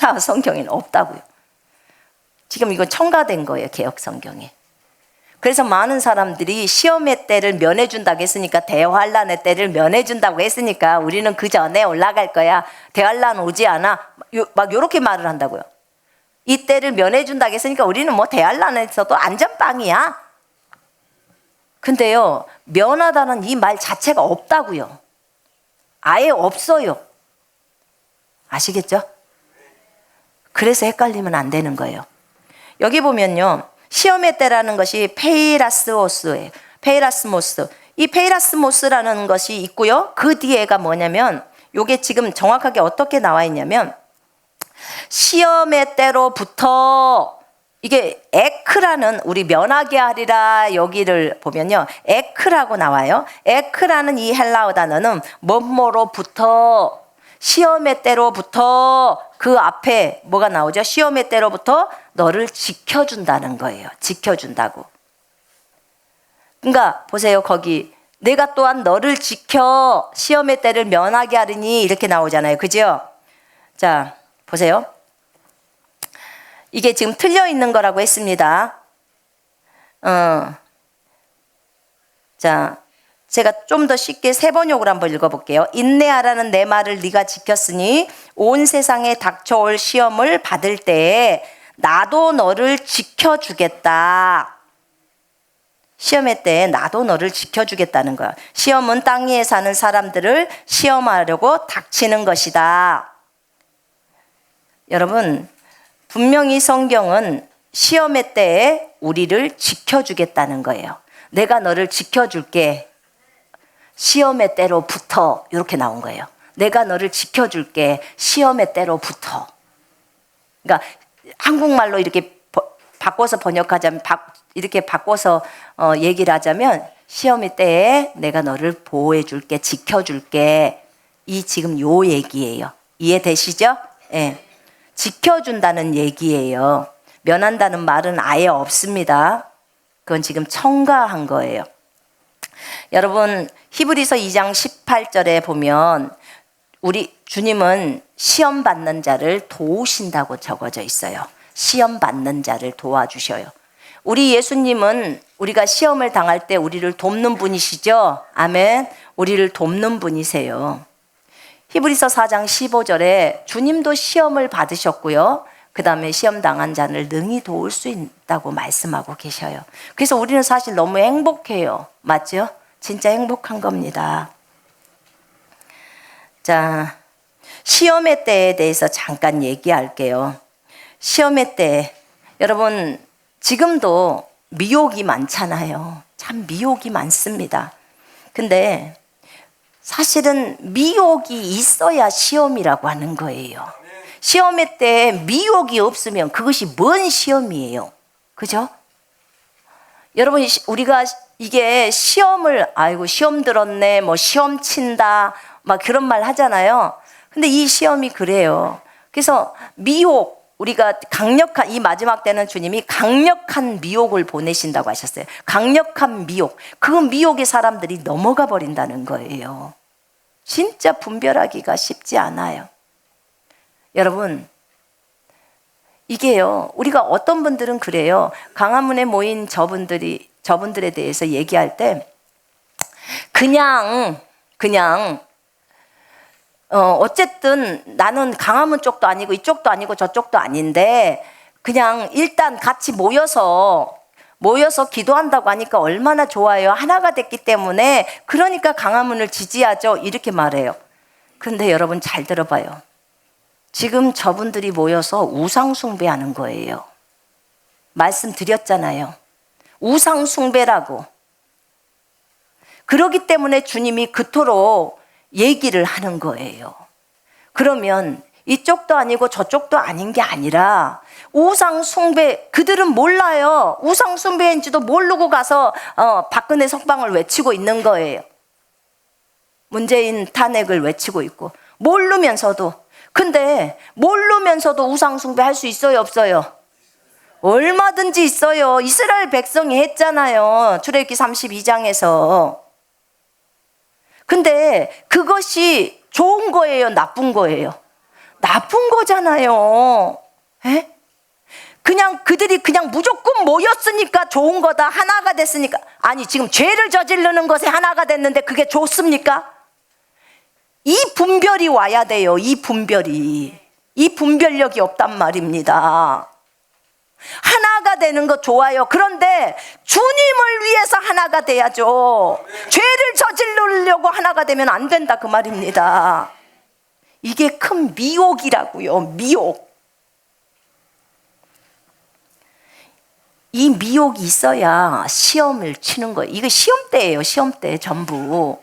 [SPEAKER 1] 헬라어 성경에는 없다고요. 지금 이거 첨가된 거예요. 개역 성경에. 그래서 많은 사람들이 시험의 때를 면해준다고 했으니까 대환란의 때를 면해준다고 했으니까 우리는 그 전에 올라갈 거야. 대환란 오지 않아. 막 이렇게 말을 한다고요. 이 때를 면해준다고 했으니까 우리는 뭐 대환란에서도 안전빵이야. 근데요, 면하다는 이 말 자체가 없다고요. 아예 없어요. 아시겠죠? 그래서 헷갈리면 안 되는 거예요. 여기 보면요. 시험의 때라는 것이 페이라스모스예요. 페이라스모스. 이 페이라스모스라는 것이 있고요. 그 뒤에가 뭐냐면 이게 지금 정확하게 어떻게 나와 있냐면 시험의 때로부터 이게 에크라는 우리 면하게 하리라 여기를 보면요. 에크라고 나와요. 에크라는 이 헬라어 단어는 뭐뭐로부터 시험의 때로부터 그 앞에 뭐가 나오죠? 시험의 때로부터 너를 지켜준다는 거예요. 지켜준다고. 그러니까 보세요. 거기 내가 또한 너를 지켜 시험의 때를 면하게 하리니 이렇게 나오잖아요. 그죠? 자 보세요. 이게 지금 틀려 있는 거라고 했습니다. 자, 제가 좀 더 쉽게 세 번역으로 한번 읽어볼게요. 인내하라는 내 말을 네가 지켰으니 온 세상에 닥쳐올 시험을 받을 때에 나도 너를 지켜주겠다. 시험의 때에 나도 너를 지켜주겠다는 거야. 시험은 땅 위에 사는 사람들을 시험하려고 닥치는 것이다. 여러분 분명히 성경은 시험의 때에 우리를 지켜주겠다는 거예요. 내가 너를 지켜줄게. 시험의 때로부터 이렇게 나온 거예요. 내가 너를 지켜줄게. 시험의 때로부터. 그러니까 한국말로 이렇게 바꿔서 번역하자면 이렇게 바꿔서 얘기를 하자면 시험의 때에 내가 너를 보호해줄게. 지켜줄게. 이 지금 요 얘기예요. 이해되시죠? 예. 지켜준다는 얘기예요. 면한다는 말은 아예 없습니다. 그건 지금 첨가한 거예요. 여러분 히브리서 2장 18절에 보면 우리 주님은 시험 받는 자를 도우신다고 적어져 있어요. 시험 받는 자를 도와주셔요. 우리 예수님은 우리가 시험을 당할 때 우리를 돕는 분이시죠? 아멘. 우리를 돕는 분이세요. 히브리서 4장 15절에 주님도 시험을 받으셨고요. 그 다음에 시험 당한 자를 능히 도울 수 있다고 말씀하고 계셔요. 그래서 우리는 사실 너무 행복해요. 맞죠? 진짜 행복한 겁니다. 자, 시험의 때에 대해서 잠깐 얘기할게요. 시험의 때, 여러분 지금도 미혹이 많잖아요. 참 미혹이 많습니다. 근데 사실은 미혹이 있어야 시험이라고 하는 거예요. 시험의 때 미혹이 없으면 그것이 뭔 시험이에요? 그죠? 여러분, 우리가 이게 시험을, 아이고, 시험 들었네, 뭐, 시험 친다, 막 그런 말 하잖아요. 근데 이 시험이 그래요. 그래서 미혹, 우리가 강력한, 이 마지막 때는 주님이 강력한 미혹을 보내신다고 하셨어요. 강력한 미혹. 그 미혹의 사람들이 넘어가 버린다는 거예요. 진짜 분별하기가 쉽지 않아요. 여러분, 이게요, 우리가 어떤 분들은 그래요. 강화문에 모인 저분들에 대해서 얘기할 때, 어쨌든 나는 강화문 쪽도 아니고 이쪽도 아니고 저쪽도 아닌데, 그냥 일단 같이 모여서 기도한다고 하니까 얼마나 좋아요. 하나가 됐기 때문에, 그러니까 강화문을 지지하죠. 이렇게 말해요. 그런데 여러분 잘 들어봐요. 지금 저분들이 모여서 우상숭배하는 거예요. 말씀드렸잖아요. 우상숭배라고. 그렇기 때문에 주님이 그토록 얘기를 하는 거예요. 그러면 이쪽도 아니고 저쪽도 아닌 게 아니라 우상숭배, 그들은 몰라요. 우상숭배인지도 모르고 가서 박근혜 석방을 외치고 있는 거예요. 문재인 탄핵을 외치고 있고 모르면서도. 근데 모르면서도 우상숭배 할 수 있어요, 없어요? 얼마든지 있어요. 이스라엘 백성이 했잖아요. 출애굽기 32장에서. 근데 그것이 좋은 거예요, 나쁜 거예요? 나쁜 거잖아요. 에? 그냥 그들이 그냥 무조건 모였으니까 좋은 거다. 하나가 됐으니까. 아니, 지금 죄를 저지르는 것에 하나가 됐는데 그게 좋습니까? 이 분별이 와야 돼요. 이 분별력이 없단 말입니다. 하나가 되는 거 좋아요. 그런데 주님을 위해서 하나가 돼야죠. 죄를 저지르려고 하나가 되면 안 된다, 그 말입니다. 이게 큰 미혹이라고요. 미혹. 이 미혹이 있어야 시험을 치는 거예요. 이거 시험 때예요. 시험 때 전부.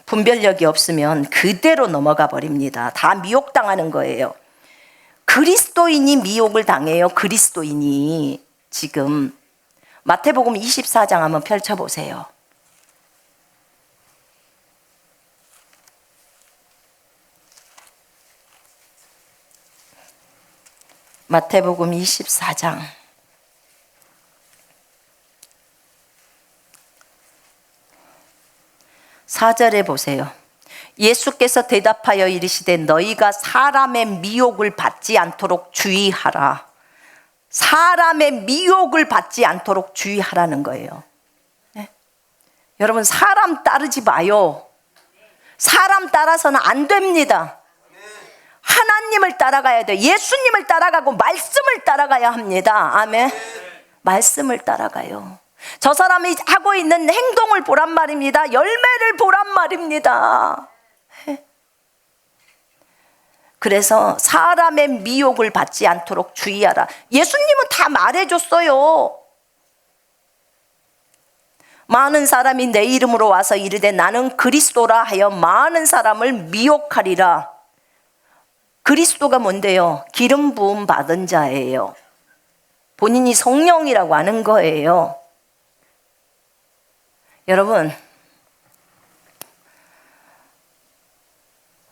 [SPEAKER 1] 분별력이 없으면 그대로 넘어가 버립니다. 다 미혹당하는 거예요. 그리스도인이 미혹을 당해요. 그리스도인이. 지금 마태복음 24장 한번 펼쳐보세요. 마태복음 24장 4절에 보세요. 예수께서 대답하여 이르시되 너희가 사람의 미혹을 받지 않도록 주의하라. 사람의 미혹을 받지 않도록 주의하라는 거예요. 네? 여러분, 사람 따르지 마요. 사람 따라서는 안 됩니다. 하나님을 따라가야 돼요. 예수님을 따라가고 말씀을 따라가야 합니다. 아멘. 말씀을 따라가요. 저 사람이 하고 있는 행동을 보란 말입니다. 열매를 보란 말입니다. 그래서 사람의 미혹을 받지 않도록 주의하라. 예수님은 다 말해줬어요. 많은 사람이 내 이름으로 와서 이르되 나는 그리스도라 하여 많은 사람을 미혹하리라. 그리스도가 뭔데요? 기름 부음 받은 자예요. 본인이 성령이라고 하는 거예요. 여러분,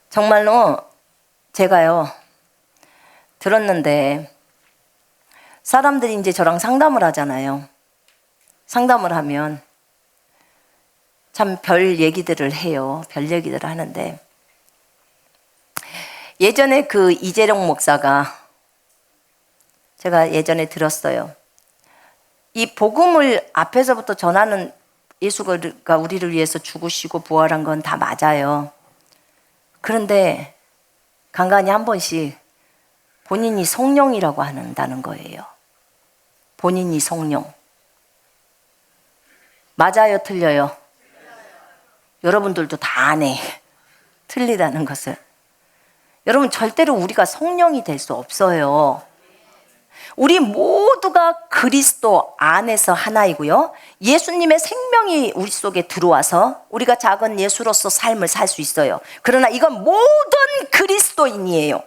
[SPEAKER 1] 정말로 제가요 들었는데, 사람들이 이제 저랑 상담을 하잖아요. 상담을 하면 참 별 얘기들을 해요. 별 얘기들을 하는데, 예전에 그 이재룡 목사가 제가 예전에 들었어요. 이 복음을 앞에서부터 전하는 예수가 우리를 위해서 죽으시고 부활한 건 다 맞아요. 그런데 간간히 한 번씩 본인이 성령이라고 한다는 거예요. 본인이 성령. 맞아요, 틀려요? 여러분들도 다 아네. 틀리다는 것을. 여러분, 절대로 우리가 성령이 될 수 없어요. 우리 모두가 그리스도 안에서 하나이고요. 예수님의 생명이 우리 속에 들어와서 우리가 작은 예수로서 삶을 살 수 있어요. 그러나 이건 모든 그리스도인이에요.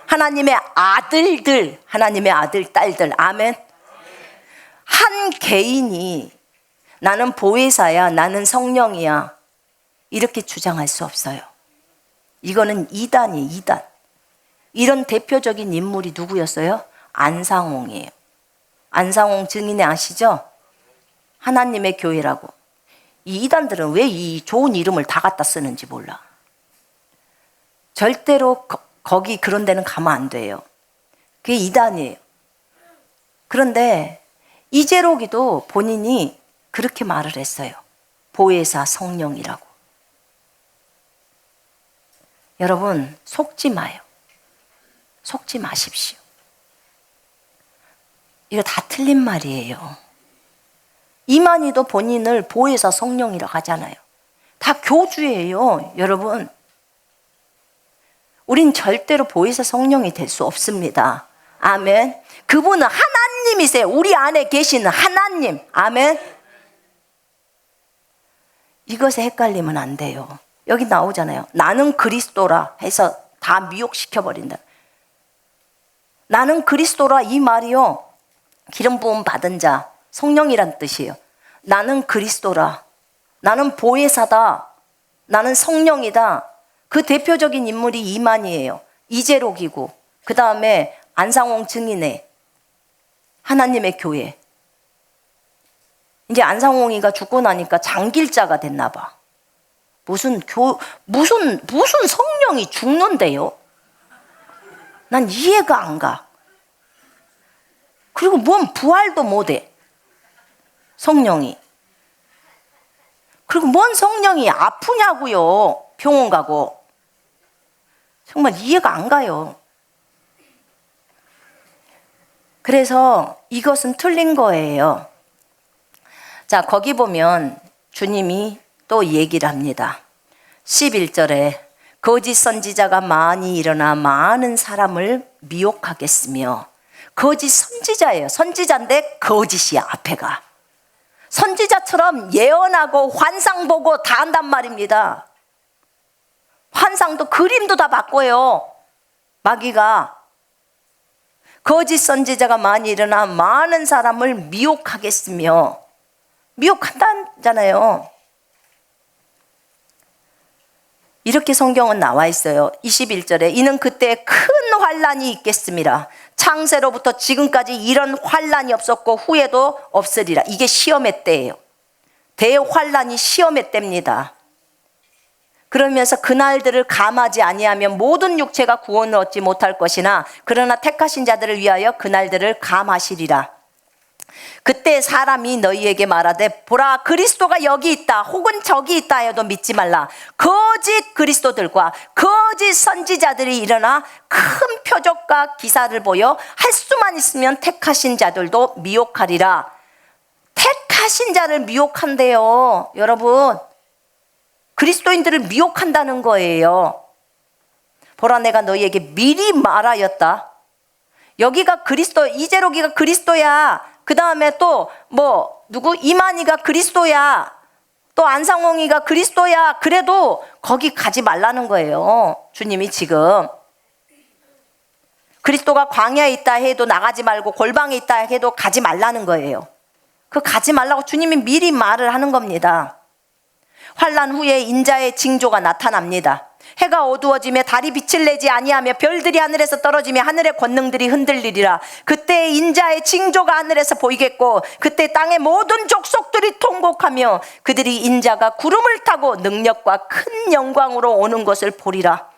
[SPEAKER 1] 하나님의 아들들, 하나님의 아들, 딸들. 아멘. 한 개인이 나는 보혜사야, 나는 성령이야, 이렇게 주장할 수 없어요. 이거는 이단이에요, 이단. 이런 대표적인 인물이 누구였어요? 안상홍이에요. 안상홍 증인회 아시죠? 하나님의 교회라고. 이 이단들은 왜 이 좋은 이름을 다 갖다 쓰는지 몰라. 절대로 거기 그런 데는 가면 안 돼요. 그게 이단이에요. 그런데 이재록이도 본인이 그렇게 말을 했어요. 보혜사 성령이라고. 여러분, 속지 마요. 속지 마십시오. 이거 다 틀린 말이에요. 이만희도 본인을 보혜사 성령이라고 하잖아요. 다 교주예요, 여러분. 우린 절대로 보혜사 성령이 될 수 없습니다. 아멘. 그분은 하나님이세요. 우리 안에 계시는 하나님. 아멘. 이것에 헷갈리면 안 돼요. 여기 나오잖아요. 나는 그리스도라 해서 다 미혹시켜버린다. 나는 그리스도라, 이 말이요, 기름 부음 받은 자, 성령이란 뜻이에요. 나는 그리스도라, 나는 보혜사다, 나는 성령이다. 그 대표적인 인물이 이만희예요. 이재록이고, 그 다음에 안상홍 증인회, 하나님의 교회. 이제 안상홍이가 죽고 나니까 장길자가 됐나 봐. 무슨 성령이 죽는데요? 난 이해가 안 가. 그리고 뭔 부활도 못해, 성령이. 그리고 뭔 성령이 아프냐고요, 병원 가고. 정말 이해가 안 가요. 그래서 이것은 틀린 거예요. 자, 거기 보면 주님이 또 얘기를 합니다. 11절에 거짓 선지자가 많이 일어나 많은 사람을 미혹하겠으며. 거짓 선지자예요. 선지자인데 거짓이야, 앞에가. 선지자처럼 예언하고 환상 보고 다 한단 말입니다. 환상도 그림도 다 바꿔요, 마귀가. 거짓 선지자가 많이 일어나 많은 사람을 미혹하겠으며. 미혹한다잖아요. 이렇게 성경은 나와 있어요. 21절에 이는 그때 큰 환란이 있겠습니다. 창세로부터 지금까지 이런 환란이 없었고 후에도 없으리라. 이게 시험의 때예요. 대환란이 시험의 때입니다. 그러면서 그날들을 감하지 아니하면 모든 육체가 구원을 얻지 못할 것이나 그러나 택하신 자들을 위하여 그날들을 감하시리라. 그때 사람이 너희에게 말하되 보라, 그리스도가 여기 있다 혹은 저기 있다 해도 믿지 말라. 거짓 그리스도들과 거짓 선지자들이 일어나 큰 표적과 기사를 보여 할 수만 있으면 택하신 자들도 미혹하리라. 택하신 자를 미혹한대요, 여러분. 그리스도인들을 미혹한다는 거예요. 보라, 내가 너희에게 미리 말하였다. 여기가 그리스도, 이재록이가 그리스도야. 그 다음에 또 누구? 이만희가 그리스도야. 또 안상홍이가 그리스도야. 그래도 거기 가지 말라는 거예요, 주님이 지금. 그리스도가 광야에 있다 해도 나가지 말고 골방에 있다 해도 가지 말라는 거예요. 그 가지 말라고 주님이 미리 말을 하는 겁니다. 환난 후에 인자의 징조가 나타납니다. 해가 어두워지며 달이 빛을 내지 아니하며 별들이 하늘에서 떨어지며 하늘의 권능들이 흔들리리라. 그때 인자의 징조가 하늘에서 보이겠고 그때 땅의 모든 족속들이 통곡하며 그들이 인자가 구름을 타고 능력과 큰 영광으로 오는 것을 보리라.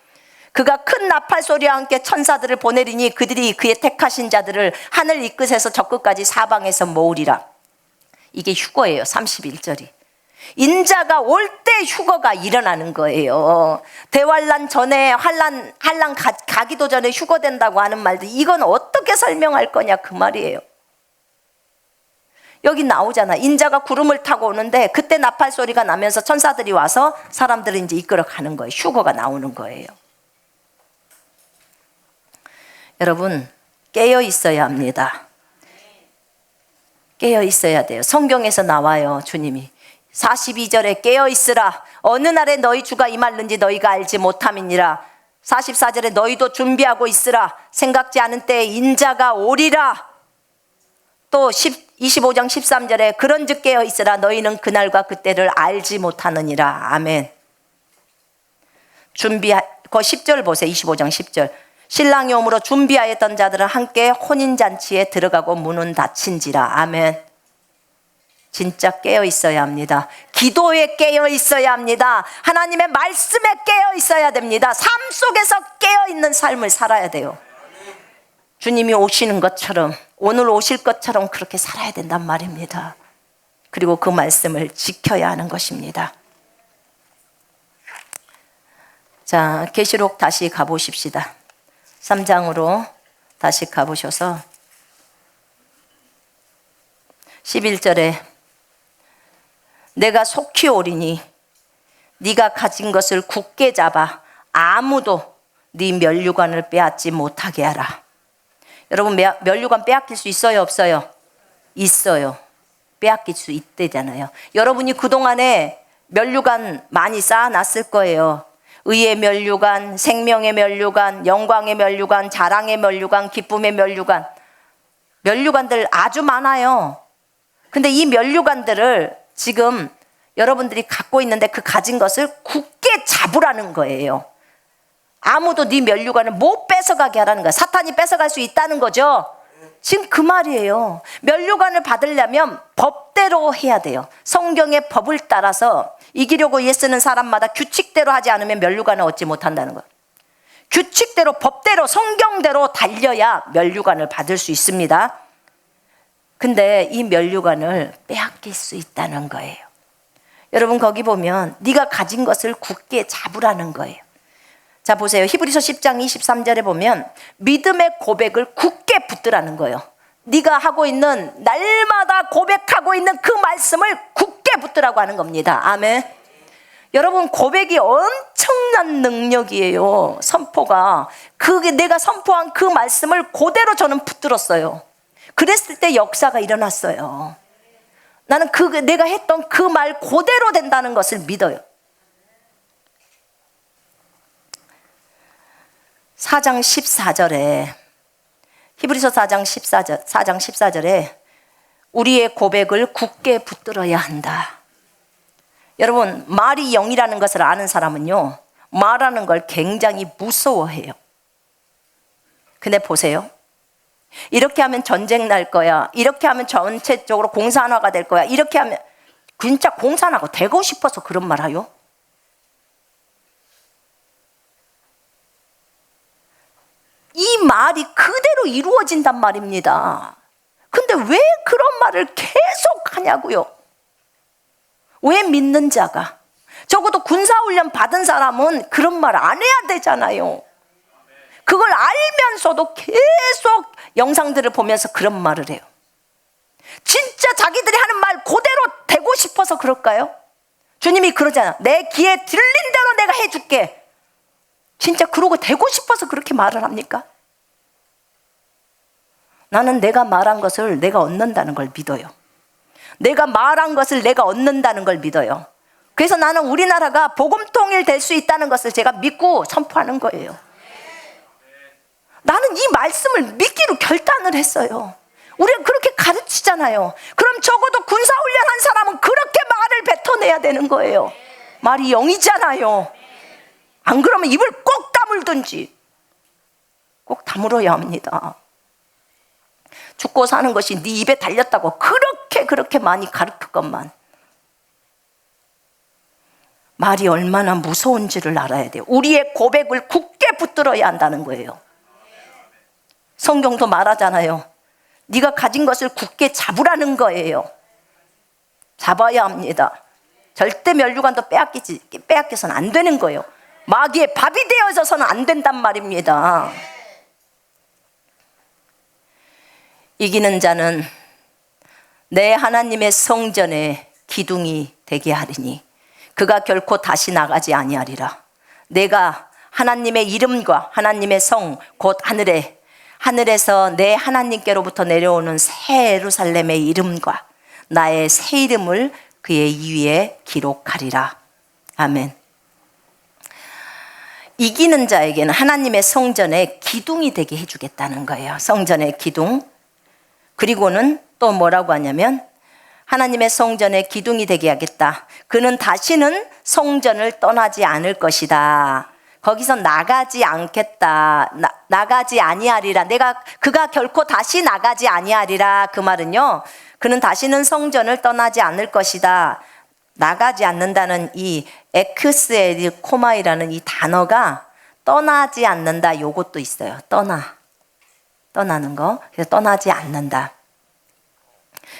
[SPEAKER 2] 그가 큰 나팔 소리와 함께 천사들을 보내리니 그들이 그의 택하신 자들을 하늘 이 끝에서 저 끝까지 사방에서 모으리라. 이게 휴거예요. 31절이. 인자가 올 때 휴거가 일어나는 거예요. 대환란 전에 환란 가기도 전에 휴거된다고 하는 말들, 이건 어떻게 설명할 거냐 그 말이에요. 여기 나오잖아. 인자가 구름을 타고 오는데 그때 나팔 소리가 나면서 천사들이 와서 사람들을 이제 이끌어 가는 거예요. 휴거가 나오는 거예요. 여러분, 깨어 있어야 합니다. 깨어 있어야 돼요. 성경에서 나와요. 주님이 42절에 깨어 있으라. 어느 날에 너희 주가 임할는지 너희가 알지 못함이니라. 44절에 너희도 준비하고 있으라. 생각지 않은 때에 인자가 오리라. 또 25장 13절에 그런즉 깨어 있으라. 너희는 그날과 그때를 알지 못하느니라. 아멘. 그 10절 보세요. 25장 10절. 신랑이 오므로 준비하였던 자들은 함께 혼인잔치에 들어가고 문은 닫힌지라. 아멘. 진짜 깨어 있어야 합니다. 기도에 깨어 있어야 합니다. 하나님의 말씀에 깨어 있어야 됩니다. 삶 속에서 깨어 있는 삶을 살아야 돼요. 주님이 오시는 것처럼, 오늘 오실 것처럼 그렇게 살아야 된단 말입니다. 그리고 그 말씀을 지켜야 하는 것입니다. 자, 계시록 다시 가보십시다. 3장으로 다시 가보셔서 11절에 내가 속히 오리니 네가 가진 것을 굳게 잡아 아무도 네 면류관을 빼앗지 못하게 하라. 여러분, 면류관 빼앗길 수 있어요, 없어요? 있어요. 빼앗길 수 있대잖아요. 여러분이 그동안에 면류관 많이 쌓아놨을 거예요. 의의 면류관, 생명의 면류관, 영광의 면류관, 자랑의 면류관, 기쁨의 면류관. 면류관들 아주 많아요. 근데 이 면류관들을 지금 여러분들이 갖고 있는데 그 가진 것을 굳게 잡으라는 거예요. 아무도 네 면류관을 못 뺏어가게 하라는 거야. 사탄이 뺏어갈 수 있다는 거죠. 지금 그 말이에요. 면류관을 받으려면 법대로 해야 돼요. 성경의 법을 따라서 이기려고 애쓰는 사람마다 규칙대로 하지 않으면 면류관을 얻지 못한다는 거예요. 규칙대로, 법대로, 성경대로 달려야 면류관을 받을 수 있습니다. 근데 이 면류관을 빼앗길 수 있다는 거예요. 여러분, 거기 보면 네가 가진 것을 굳게 잡으라는 거예요. 자, 보세요. 히브리서 10장 23절에 보면 믿음의 고백을 굳게 붙들라는 거예요. 네가 하고 있는, 날마다 고백하고 있는 그 말씀을 굳게 붙들라고 하는 겁니다. 아멘. 여러분, 고백이 엄청난 능력이에요. 선포가. 그게 내가 선포한 그 말씀을 그대로 저는 붙들었어요. 그랬을 때 역사가 일어났어요. 나는 내가 했던 그 말 그대로 된다는 것을 믿어요. 4장 14절에, 히브리서 4장 14절에 우리의 고백을 굳게 붙들어야 한다. 여러분, 말이 영이라는 것을 아는 사람은요, 말하는 걸 굉장히 무서워해요. 근데 보세요. 이렇게 하면 전쟁 날 거야. 이렇게 하면 전체적으로 공산화가 될 거야. 이렇게 하면 진짜 공산화가 되고 싶어서 그런 말 하요? 이 말이 그대로 이루어진단 말입니다. 근데 왜 그런 말을 계속 하냐고요? 왜 믿는 자가? 적어도 군사훈련 받은 사람은 그런 말 안 해야 되잖아요. 그걸 알면서도 계속 영상들을 보면서 그런 말을 해요. 진짜 자기들이 하는 말 그대로 되고 싶어서 그럴까요? 주님이 그러잖아. 내 귀에 들린 대로 내가 해줄게. 진짜 그러고 되고 싶어서 그렇게 말을 합니까? 나는 내가 말한 것을 내가 얻는다는 걸 믿어요. 내가 말한 것을 내가 얻는다는 걸 믿어요. 그래서 나는 우리나라가 복음통일 될 수 있다는 것을 제가 믿고 선포하는 거예요. 나는 이 말씀을 믿기로 결단을 했어요. 우리가 그렇게 가르치잖아요. 그럼 적어도 군사훈련 한 사람은 그렇게 말을 뱉어내야 되는 거예요. 말이 영이잖아요. 안 그러면 입을 꼭 다물든지. 꼭 다물어야 합니다. 죽고 사는 것이 네 입에 달렸다고 그렇게 많이 가르쳤건만
[SPEAKER 1] 말이 얼마나 무서운지를 알아야 돼요. 우리의 고백을 굳게 붙들어야 한다는 거예요. 성경도 말하잖아요. 네가 가진 것을 굳게 잡으라는 거예요. 잡아야 합니다. 절대 면류관도 빼앗겨서는 안 되는 거예요. 마귀의 밥이 되어져서는 안 된단 말입니다. 이기는 자는 내 하나님의 성전에 기둥이 되게 하리니 그가 결코 다시 나가지 아니하리라. 내가 하나님의 이름과 하나님의 성 곧 하늘에서 내 하나님께로부터 내려오는 새 예루살렘의 이름과 나의 새 이름을 그의 위에 기록하리라. 아멘. 이기는 자에게는 하나님의 성전에 기둥이 되게 해주겠다는 거예요. 성전의 기둥. 그리고는 또 뭐라고 하냐면 하나님의 성전에 기둥이 되게 하겠다. 그는 다시는 성전을 떠나지 않을 것이다. 거기서 나가지 않겠다. 나가지 아니하리라. 그가 결코 다시 나가지 아니하리라. 그 말은요, 그는 다시는 성전을 떠나지 않을 것이다. 나가지 않는다는 이 엑스에리코마이라는 이 단어가 떠나지 않는다, 요것도 있어요. 떠나는 거. 그래서 떠나지 않는다.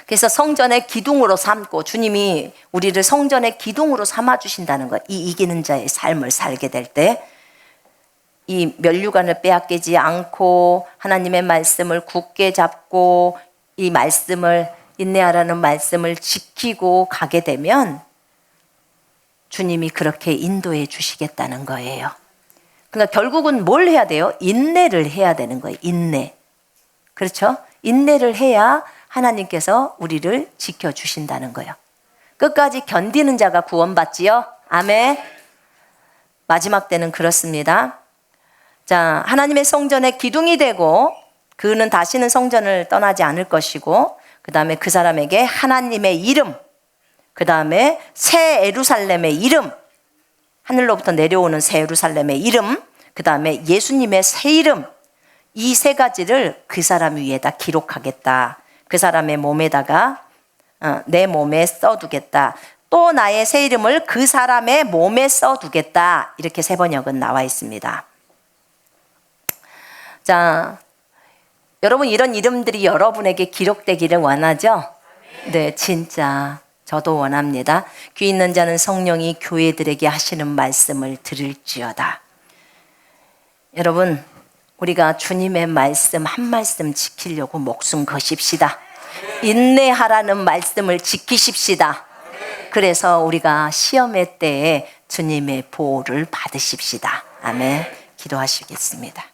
[SPEAKER 1] 그래서 성전의 기둥으로 삼고 주님이 우리를 성전의 기둥으로 삼아 주신다는 거. 이 이기는 자의 삶을 살게 될 때 이 면류관을 빼앗기지 않고 하나님의 말씀을 굳게 잡고 이 말씀을 인내하라는 말씀을 지키고 가게 되면 주님이 그렇게 인도해 주시겠다는 거예요. 그러니까 결국은 뭘 해야 돼요? 인내를 해야 되는 거예요. 인내. 그렇죠? 인내를 해야 하나님께서 우리를 지켜주신다는 거예요. 끝까지 견디는 자가 구원받지요. 아멘. 마지막 때는 그렇습니다. 자, 하나님의 성전에 기둥이 되고 그는 다시는 성전을 떠나지 않을 것이고 그 다음에 그 사람에게 하나님의 이름, 그 다음에 새 예루살렘의 이름, 하늘로부터 내려오는 새 예루살렘의 이름, 그 다음에 예수님의 새 이름, 이 세 가지를 그 사람 위에다 기록하겠다. 그 사람의 몸에다가 내 몸에 써두겠다. 또 나의 새 이름을 그 사람의 몸에 써두겠다. 이렇게 세 번역은 나와 있습니다. 자, 여러분 이런 이름들이 여러분에게 기록되기를 원하죠? 네, 진짜 저도 원합니다. 귀 있는 자는 성령이 교회들에게 하시는 말씀을 들을지어다. 여러분, 우리가 주님의 말씀 한 말씀 지키려고 목숨 거십시다. 인내하라는 말씀을 지키십시다. 그래서 우리가 시험의 때에 주님의 보호를 받으십시다. 아멘. 기도하시겠습니다.